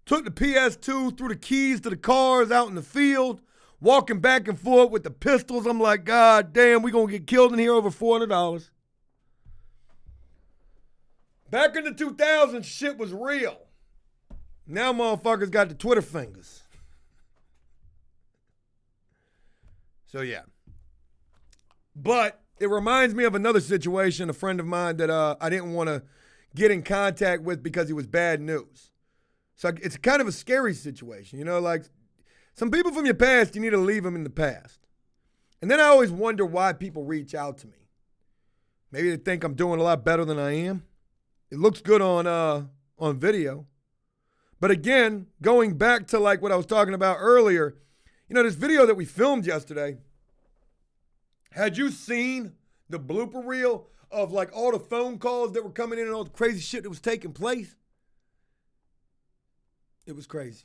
Took the PS2, threw the keys to the cars out in the field, walking back and forth with the pistols. I'm like, God damn, we going to get killed in here over $400. Back in the 2000s, shit was real. Now motherfuckers got the Twitter fingers. So, yeah. But it reminds me of another situation, a friend of mine that I didn't want to get in contact with because he was bad news. So it's kind of a scary situation, like some people from your past, you need to leave them in the past. And then I always wonder why people reach out to me. Maybe they think I'm doing a lot better than I am. It looks good on video. But again, going back to like what I was talking about earlier, this video that we filmed yesterday, had you seen the blooper reel of like all the phone calls that were coming in and all the crazy shit that was taking place? It was crazy.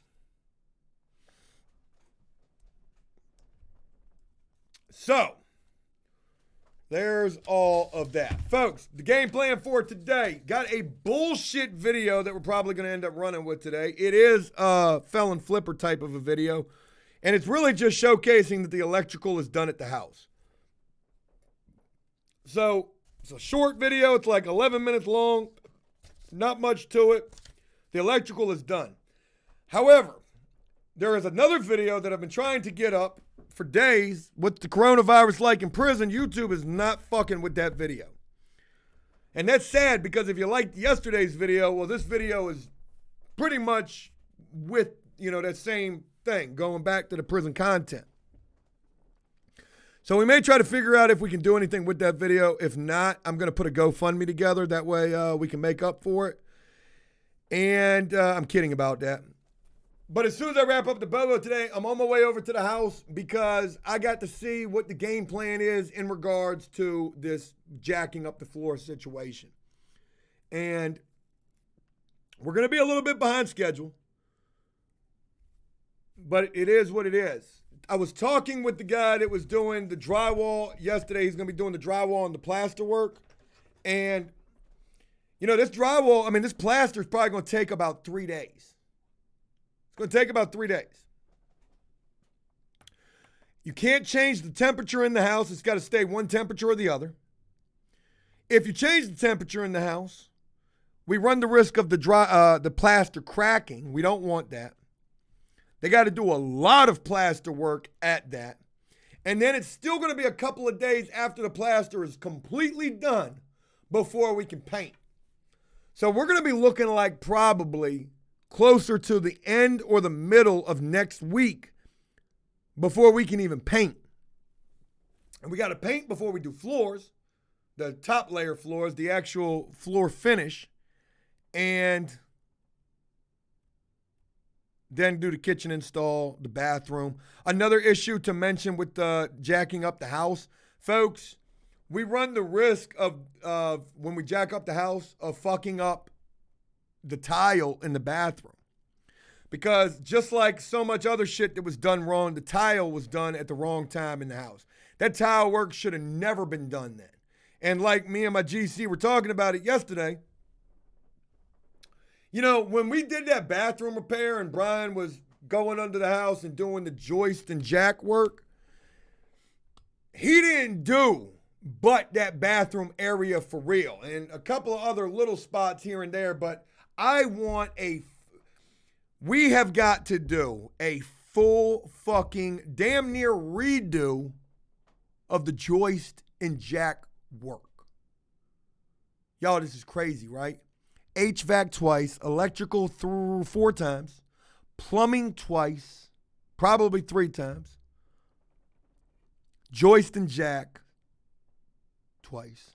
So, there's all of that. Folks, the game plan for today. Got a bullshit video that we're probably going to end up running with today. It is a felon flipper type of a video. And it's really just showcasing that the electrical is done at the house. So, it's a short video. It's like 11 minutes long. Not much to it. The electrical is done. However, there is another video that I've been trying to get up for days. What's the coronavirus like in prison? YouTube is not fucking with that video. And that's sad because if you liked yesterday's video, well, this video is pretty much with, that same thing, going back to the prison content. So we may try to figure out if we can do anything with that video. If not, I'm going to put a GoFundMe together. That way we can make up for it. And I'm kidding about that. But as soon as I wrap up the Bobo today, I'm on my way over to the house because I got to see what the game plan is in regards to this jacking up the floor situation. And we're going to be a little bit behind schedule. But it is what it is. I was talking with the guy that was doing the drywall yesterday. He's going to be doing the drywall and the plaster work. And You know, this drywall, I mean, this plaster is probably going to take about 3 days. It's going to take about 3 days. You can't change the temperature in the house. It's got to stay one temperature or the other. If you change the temperature in the house, we run the risk of the plaster cracking. We don't want that. They got to do a lot of plaster work at that. And then it's still going to be a couple of days after the plaster is completely done before we can paint. So we're going to be looking like probably closer to the end or the middle of next week before we can even paint. And we got to paint before we do floors, the top layer floors, the actual floor finish, and then do the kitchen install, the bathroom. Another issue to mention with jacking up the house, folks, we run the risk of when we jack up the house of fucking up the tile in the bathroom. Because just like so much other shit that was done wrong, the tile was done at the wrong time in the house. That tile work should have never been done then. And like me and my GC were talking about it yesterday, you know, when we did that bathroom repair and Brian was going under the house and doing the joist and jack work, he didn't do but that bathroom area for real and a couple of other little spots here and there. But we have got to do a full fucking damn near redo of the joist and jack work. Y'all, this is crazy, right? HVAC twice, electrical 4 times, plumbing twice, probably 3 times, joist and jack twice.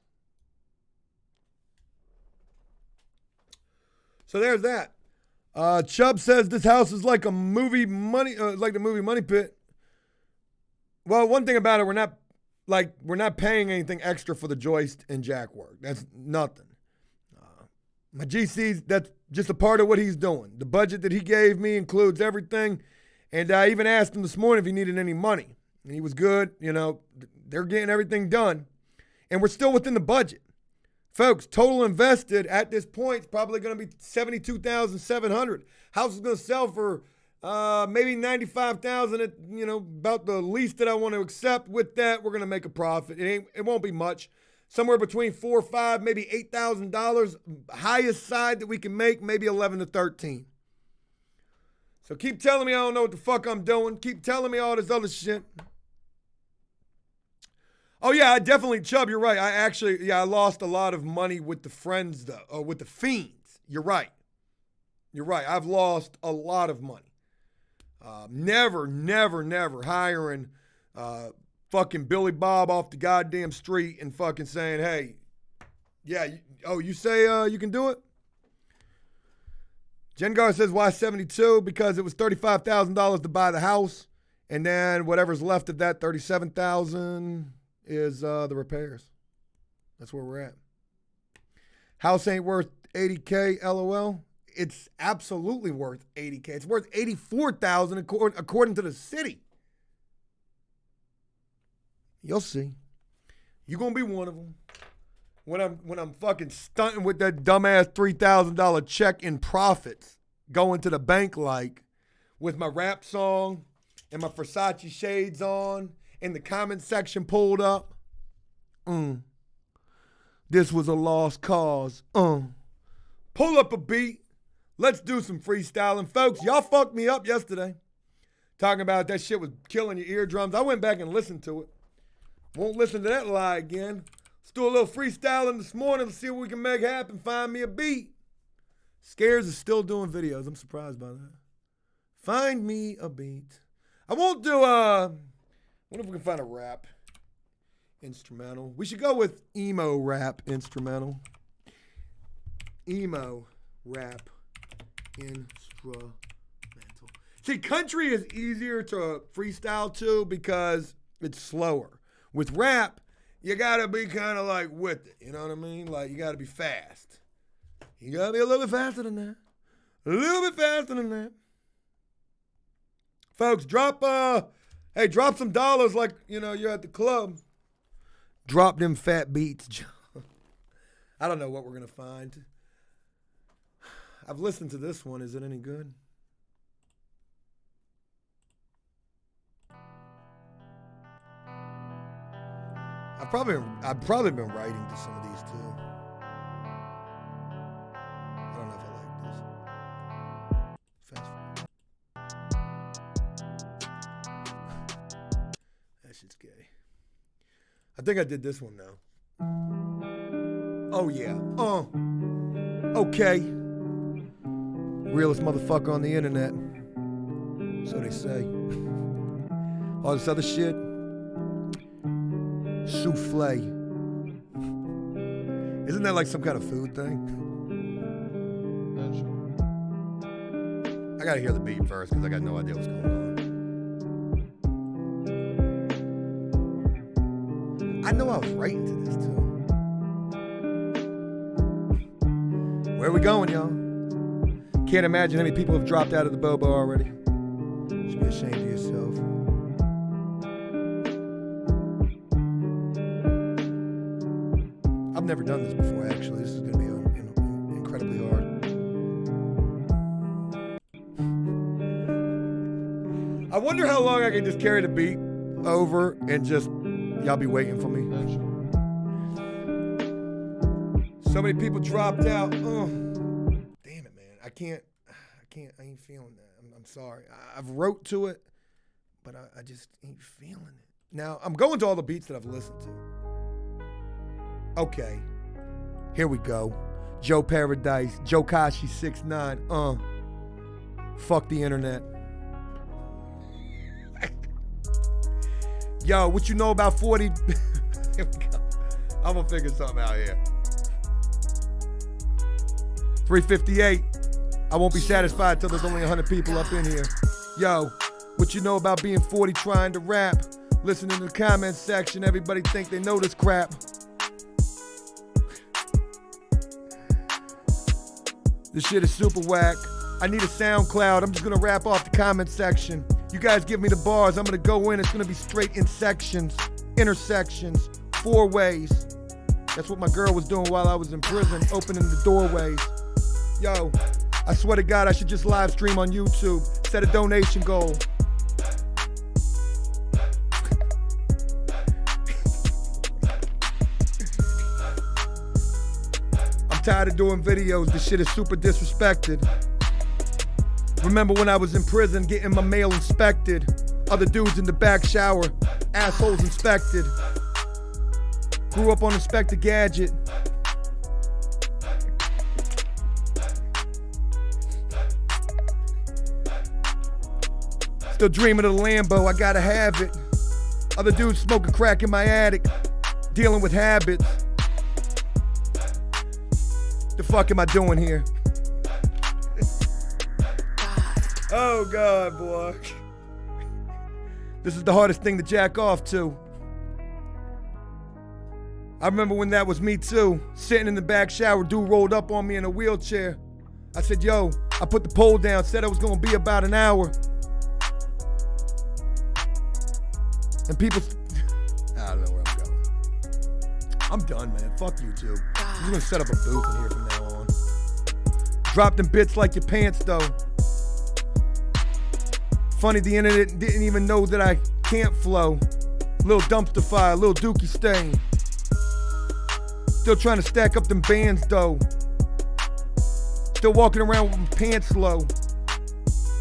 So there's that. Chubb says this house is like the movie Money Pit. Well, one thing about it, we're not paying anything extra for the joist and jack work. That's nothing. My GC's, that's just a part of what he's doing. The budget that he gave me includes everything. And I even asked him this morning if he needed any money. And he was good. You know, they're getting everything done. And we're still within the budget. Folks, total invested at this point is probably going to be $72,700. House is going to sell for maybe $95,000 at, you know, about the least that I want to accept. With that, we're going to make a profit. It won't be much. Somewhere between $4,000 or $5,000, maybe $8,000. Highest side that we can make, maybe $11,000 to $13,000. So keep telling me I don't know what the fuck I'm doing. Keep telling me all this other shit. Oh yeah, I definitely, Chubb, you're right. I lost a lot of money with the friends, though, with the fiends. You're right. I've lost a lot of money. Never hiring fucking Billy Bob off the goddamn street and fucking saying, hey, yeah, you say you can do it? Jengar says, why 72? Because it was $35,000 to buy the house, and then whatever's left of that, $37,000 is the repairs. That's where we're at. House ain't worth $80K, LOL. It's absolutely worth $80K. It's worth $84,000 according to the city. You'll see. You're gonna be one of them. When I'm fucking stunting with that dumbass $3,000 check in profits, going to the bank like with my rap song and my Versace shades on and the comment section pulled up. This was a lost cause. Pull up a beat. Let's do some freestyling. Folks, y'all fucked me up yesterday. Talking about that shit was killing your eardrums. I went back and listened to it. Won't listen to that lie again. Let's do a little freestyling this morning. Let's see what we can make happen. Find me a beat. Scares is still doing videos. I'm surprised by that. Find me a beat. I won't do wonder if we can find a rap instrumental. We should go with emo rap instrumental. Emo rap instrumental. See, country is easier to freestyle to because it's slower. With rap, you gotta be kind of like with it. You know what I mean? Like, you gotta be fast. You gotta be a little bit faster than that. A little bit faster than that. Folks, drop some dollars like, you know, you're at the club. Drop them fat beats. I don't know what we're gonna find. I've listened to this one. Is it any good? I've probably been writing to some of these too. I don't know if I like this. Fast forward. That shit's gay. I think I did this one now. Oh yeah. Okay. Realest motherfucker on the internet. So they say. All this other shit. Souffle. Isn't that like some kind of food thing? I gotta hear the beat first because I got no idea what's going on. I know I was writing to this too. Where are we going, y'all? Can't imagine how many people have dropped out of the Bobo already. You should be ashamed of yourself. I've never done this before, actually. This is going to be incredibly hard. I wonder how long I can just carry the beat over and just, y'all be waiting for me. So many people dropped out. Damn it, man. I ain't feeling that. I'm sorry. I've wrote to it, but I just ain't feeling it. Now, I'm going to all the beats that I've listened to. Okay, here we go. Joe Paradise, Joe Kashi 6'9". Fuck the internet. Yo, what you know about 40? Here we go. I'm gonna figure something out here. 358. I won't be satisfied till there's only 100 people up in here. Yo, what you know about being 40 trying to rap? Listen in the comments section. Everybody think they know this crap. This shit is super whack. I need a SoundCloud. I'm just gonna rap off the comment section. You guys give me the bars. I'm gonna go in. It's gonna be straight in sections, intersections, 4 ways. That's what my girl was doing while I was in prison, opening the doorways. Yo, I swear to God, I should just live stream on YouTube. Set a donation goal. Tired of doing videos, this shit is super disrespected. Remember when I was in prison getting my mail inspected? Other dudes in the back shower, assholes inspected. Grew up on Inspector Gadget. Still dreaming of the Lambo, I gotta have it. Other dudes smoking crack in my attic, dealing with habits. The fuck am I doing here? Oh God, boy. This is the hardest thing to jack off to. I remember when that was me too. Sitting in the back shower, dude rolled up on me in a wheelchair. I said, yo, I put the pole down, said it was gonna be about an hour. And people, I don't know where I'm going. I'm done, man. Fuck YouTube. I'm gonna set up a booth in here from now on. Drop them bits like your pants, though. Funny, the internet didn't even know that I can't flow. Little dumpster fire, little dookie stain. Still trying to stack up them bands, though. Still walking around with my pants low.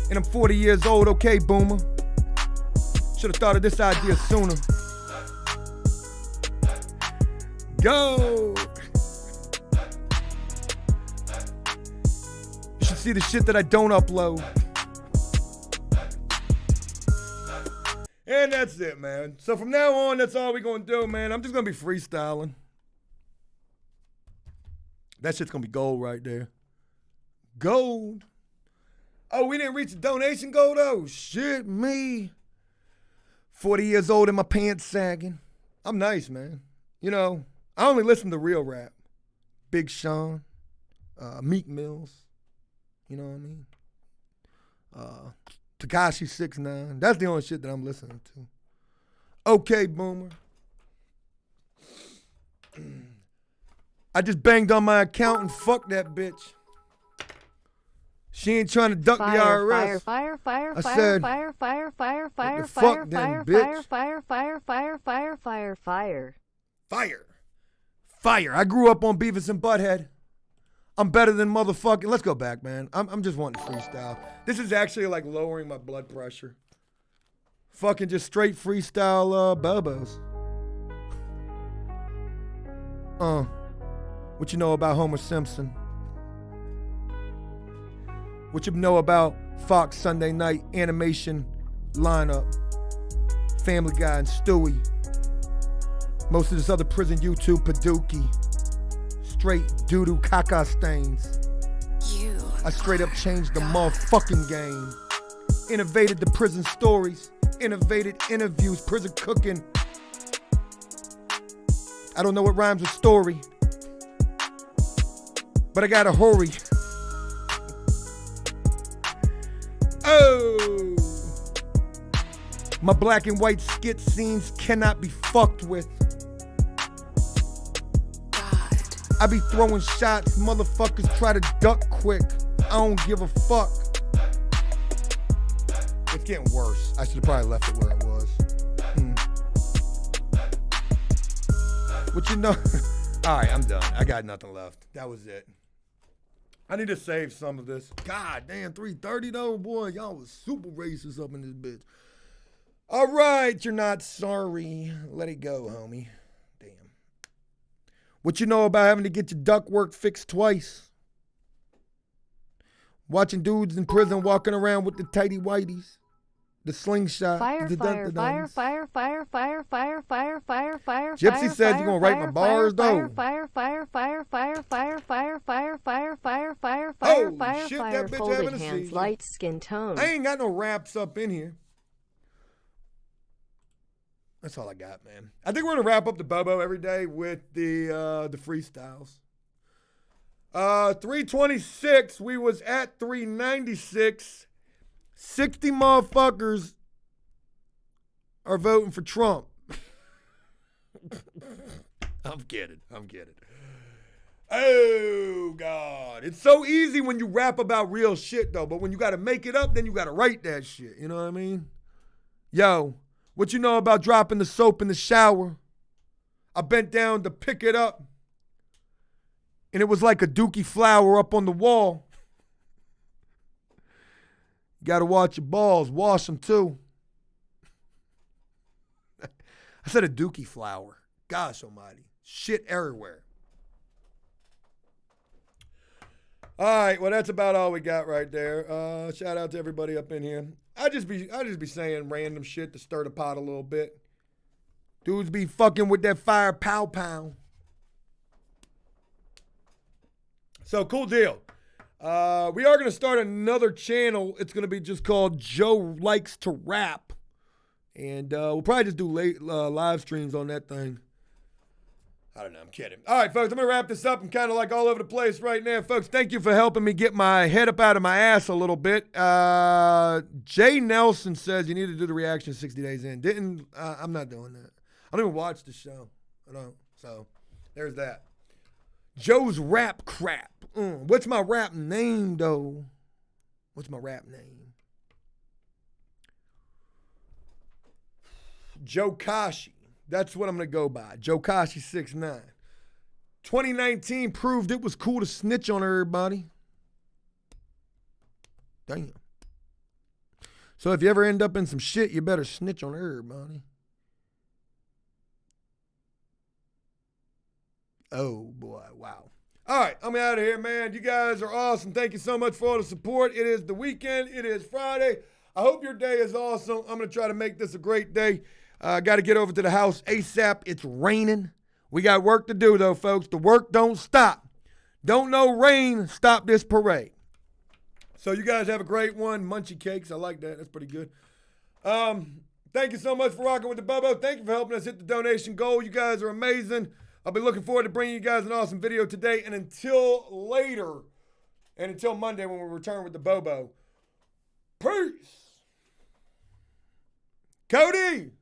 And I'm 40 years old, okay, boomer. Should've thought of this idea sooner. Go! You should see the shit that I don't upload. And that's it, man. So from now on, that's all we're gonna do, man. I'm just gonna be freestyling. That shit's gonna be gold right there. Gold. Oh, we didn't reach the donation goal though? Shit, me. 40 years old and my pants sagging. I'm nice, man. You know, I only listen to real rap. Big Sean, Meek Mills, you know what I mean? Tekashi 6ix9ine. That's the only shit that I'm listening to. Okay, boomer. I just banged on my account and fuck that bitch. She ain't trying to duck the IRS. Fire, fire, I fire, said, fire, fire, fire, fire, the fire, fuck then, fire, bitch? fire, fire, fire, fire, fire, fire. Fire. Fire. I grew up on Beavis and Butthead. I'm better than motherfucking. Let's go back, man. I'm just wanting to freestyle. This is actually like lowering my blood pressure. Fucking just straight freestyle bobos. What you know about Homer Simpson? What you know about Fox Sunday night animation lineup? Family Guy and Stewie. Most of this other prison YouTube, Paducah. Straight doo-doo caca stains. I straight up changed the motherfucking game. Innovated the prison stories. Innovated interviews, prison cooking. I don't know what rhymes with story, but I gotta hurry. Oh! My black and white skit scenes cannot be fucked with. I be throwing shots, motherfuckers try to duck quick. I don't give a fuck. It's getting worse. I should have probably left it where it was. What you know? All right, I'm done. I got nothing left. That was it. I need to save some of this. God damn, 3:30 though, boy. Y'all was super racist up in this bitch. All right, you're not sorry. Let it go, homie. Damn. What you know about having to get your ductwork fixed twice? Watching dudes in prison walking around with the tighty whities. The slingshot. Fire, the fire, fire, fire, fire, fire, fire, fire, fire, fire. Gypsy said you're gonna write my bars though. Fire, fire, fire, fire, fire, fire, fire, fire, fire, fire, fire, Oh fire, shit, fire, that bitch folded having a hands, seizure. light skin tone. I ain't got no raps up in here. That's all I got, man. I think we're gonna wrap up the Bobo every day with the freestyles. 326, we was at 396. 60 motherfuckers are voting for Trump. I'm kidding. Oh, God. It's so easy when you rap about real shit, though. But when you got to make it up, then you got to write that shit. You know what I mean? Yo, what you know about dropping the soap in the shower? I bent down to pick it up, and it was like a dookie flower up on the wall. You got to watch your balls. Wash them, too. I said a dookie flower. Gosh almighty. Shit everywhere. All right, well, that's about all we got right there. Shout out to everybody up in here. I just be saying random shit to stir the pot a little bit. Dudes be fucking with that fire pow. So, cool deal. We are going to start another channel. It's going to be just called Joe Likes to Rap. And we'll probably just do live streams on that thing. I don't know. I'm kidding. All right, folks, I'm going to wrap this up. I'm kind of like all over the place right now. Folks, thank you for helping me get my head up out of my ass a little bit. Jay Nelson says you need to do the reaction 60 days in. I'm not doing that. I don't even watch the show. I don't. So there's that. Joe's Rap Crap. What's my rap name, though? What's my rap name? Joe Kashi. That's what I'm going to go by. Joe Kashi 6'9". 2019 proved it was cool to snitch on everybody. Damn. So if you ever end up in some shit, you better snitch on everybody. Oh, boy. Wow. All right. I'm out of here, man. You guys are awesome. Thank you so much for all the support. It is the weekend. It is Friday. I hope your day is awesome. I'm going to try to make this a great day. Got to get over to the house ASAP. It's raining. We got work to do, though, folks. The work don't stop. Don't know rain stop this parade. So you guys have a great one. Munchie cakes. I like that. That's pretty good. Thank you so much for rocking with the Bobo. Thank you for helping us hit the donation goal. You guys are amazing. I'll be looking forward to bringing you guys an awesome video today. And until later, and until Monday when we return with the Bobo, peace. Cody!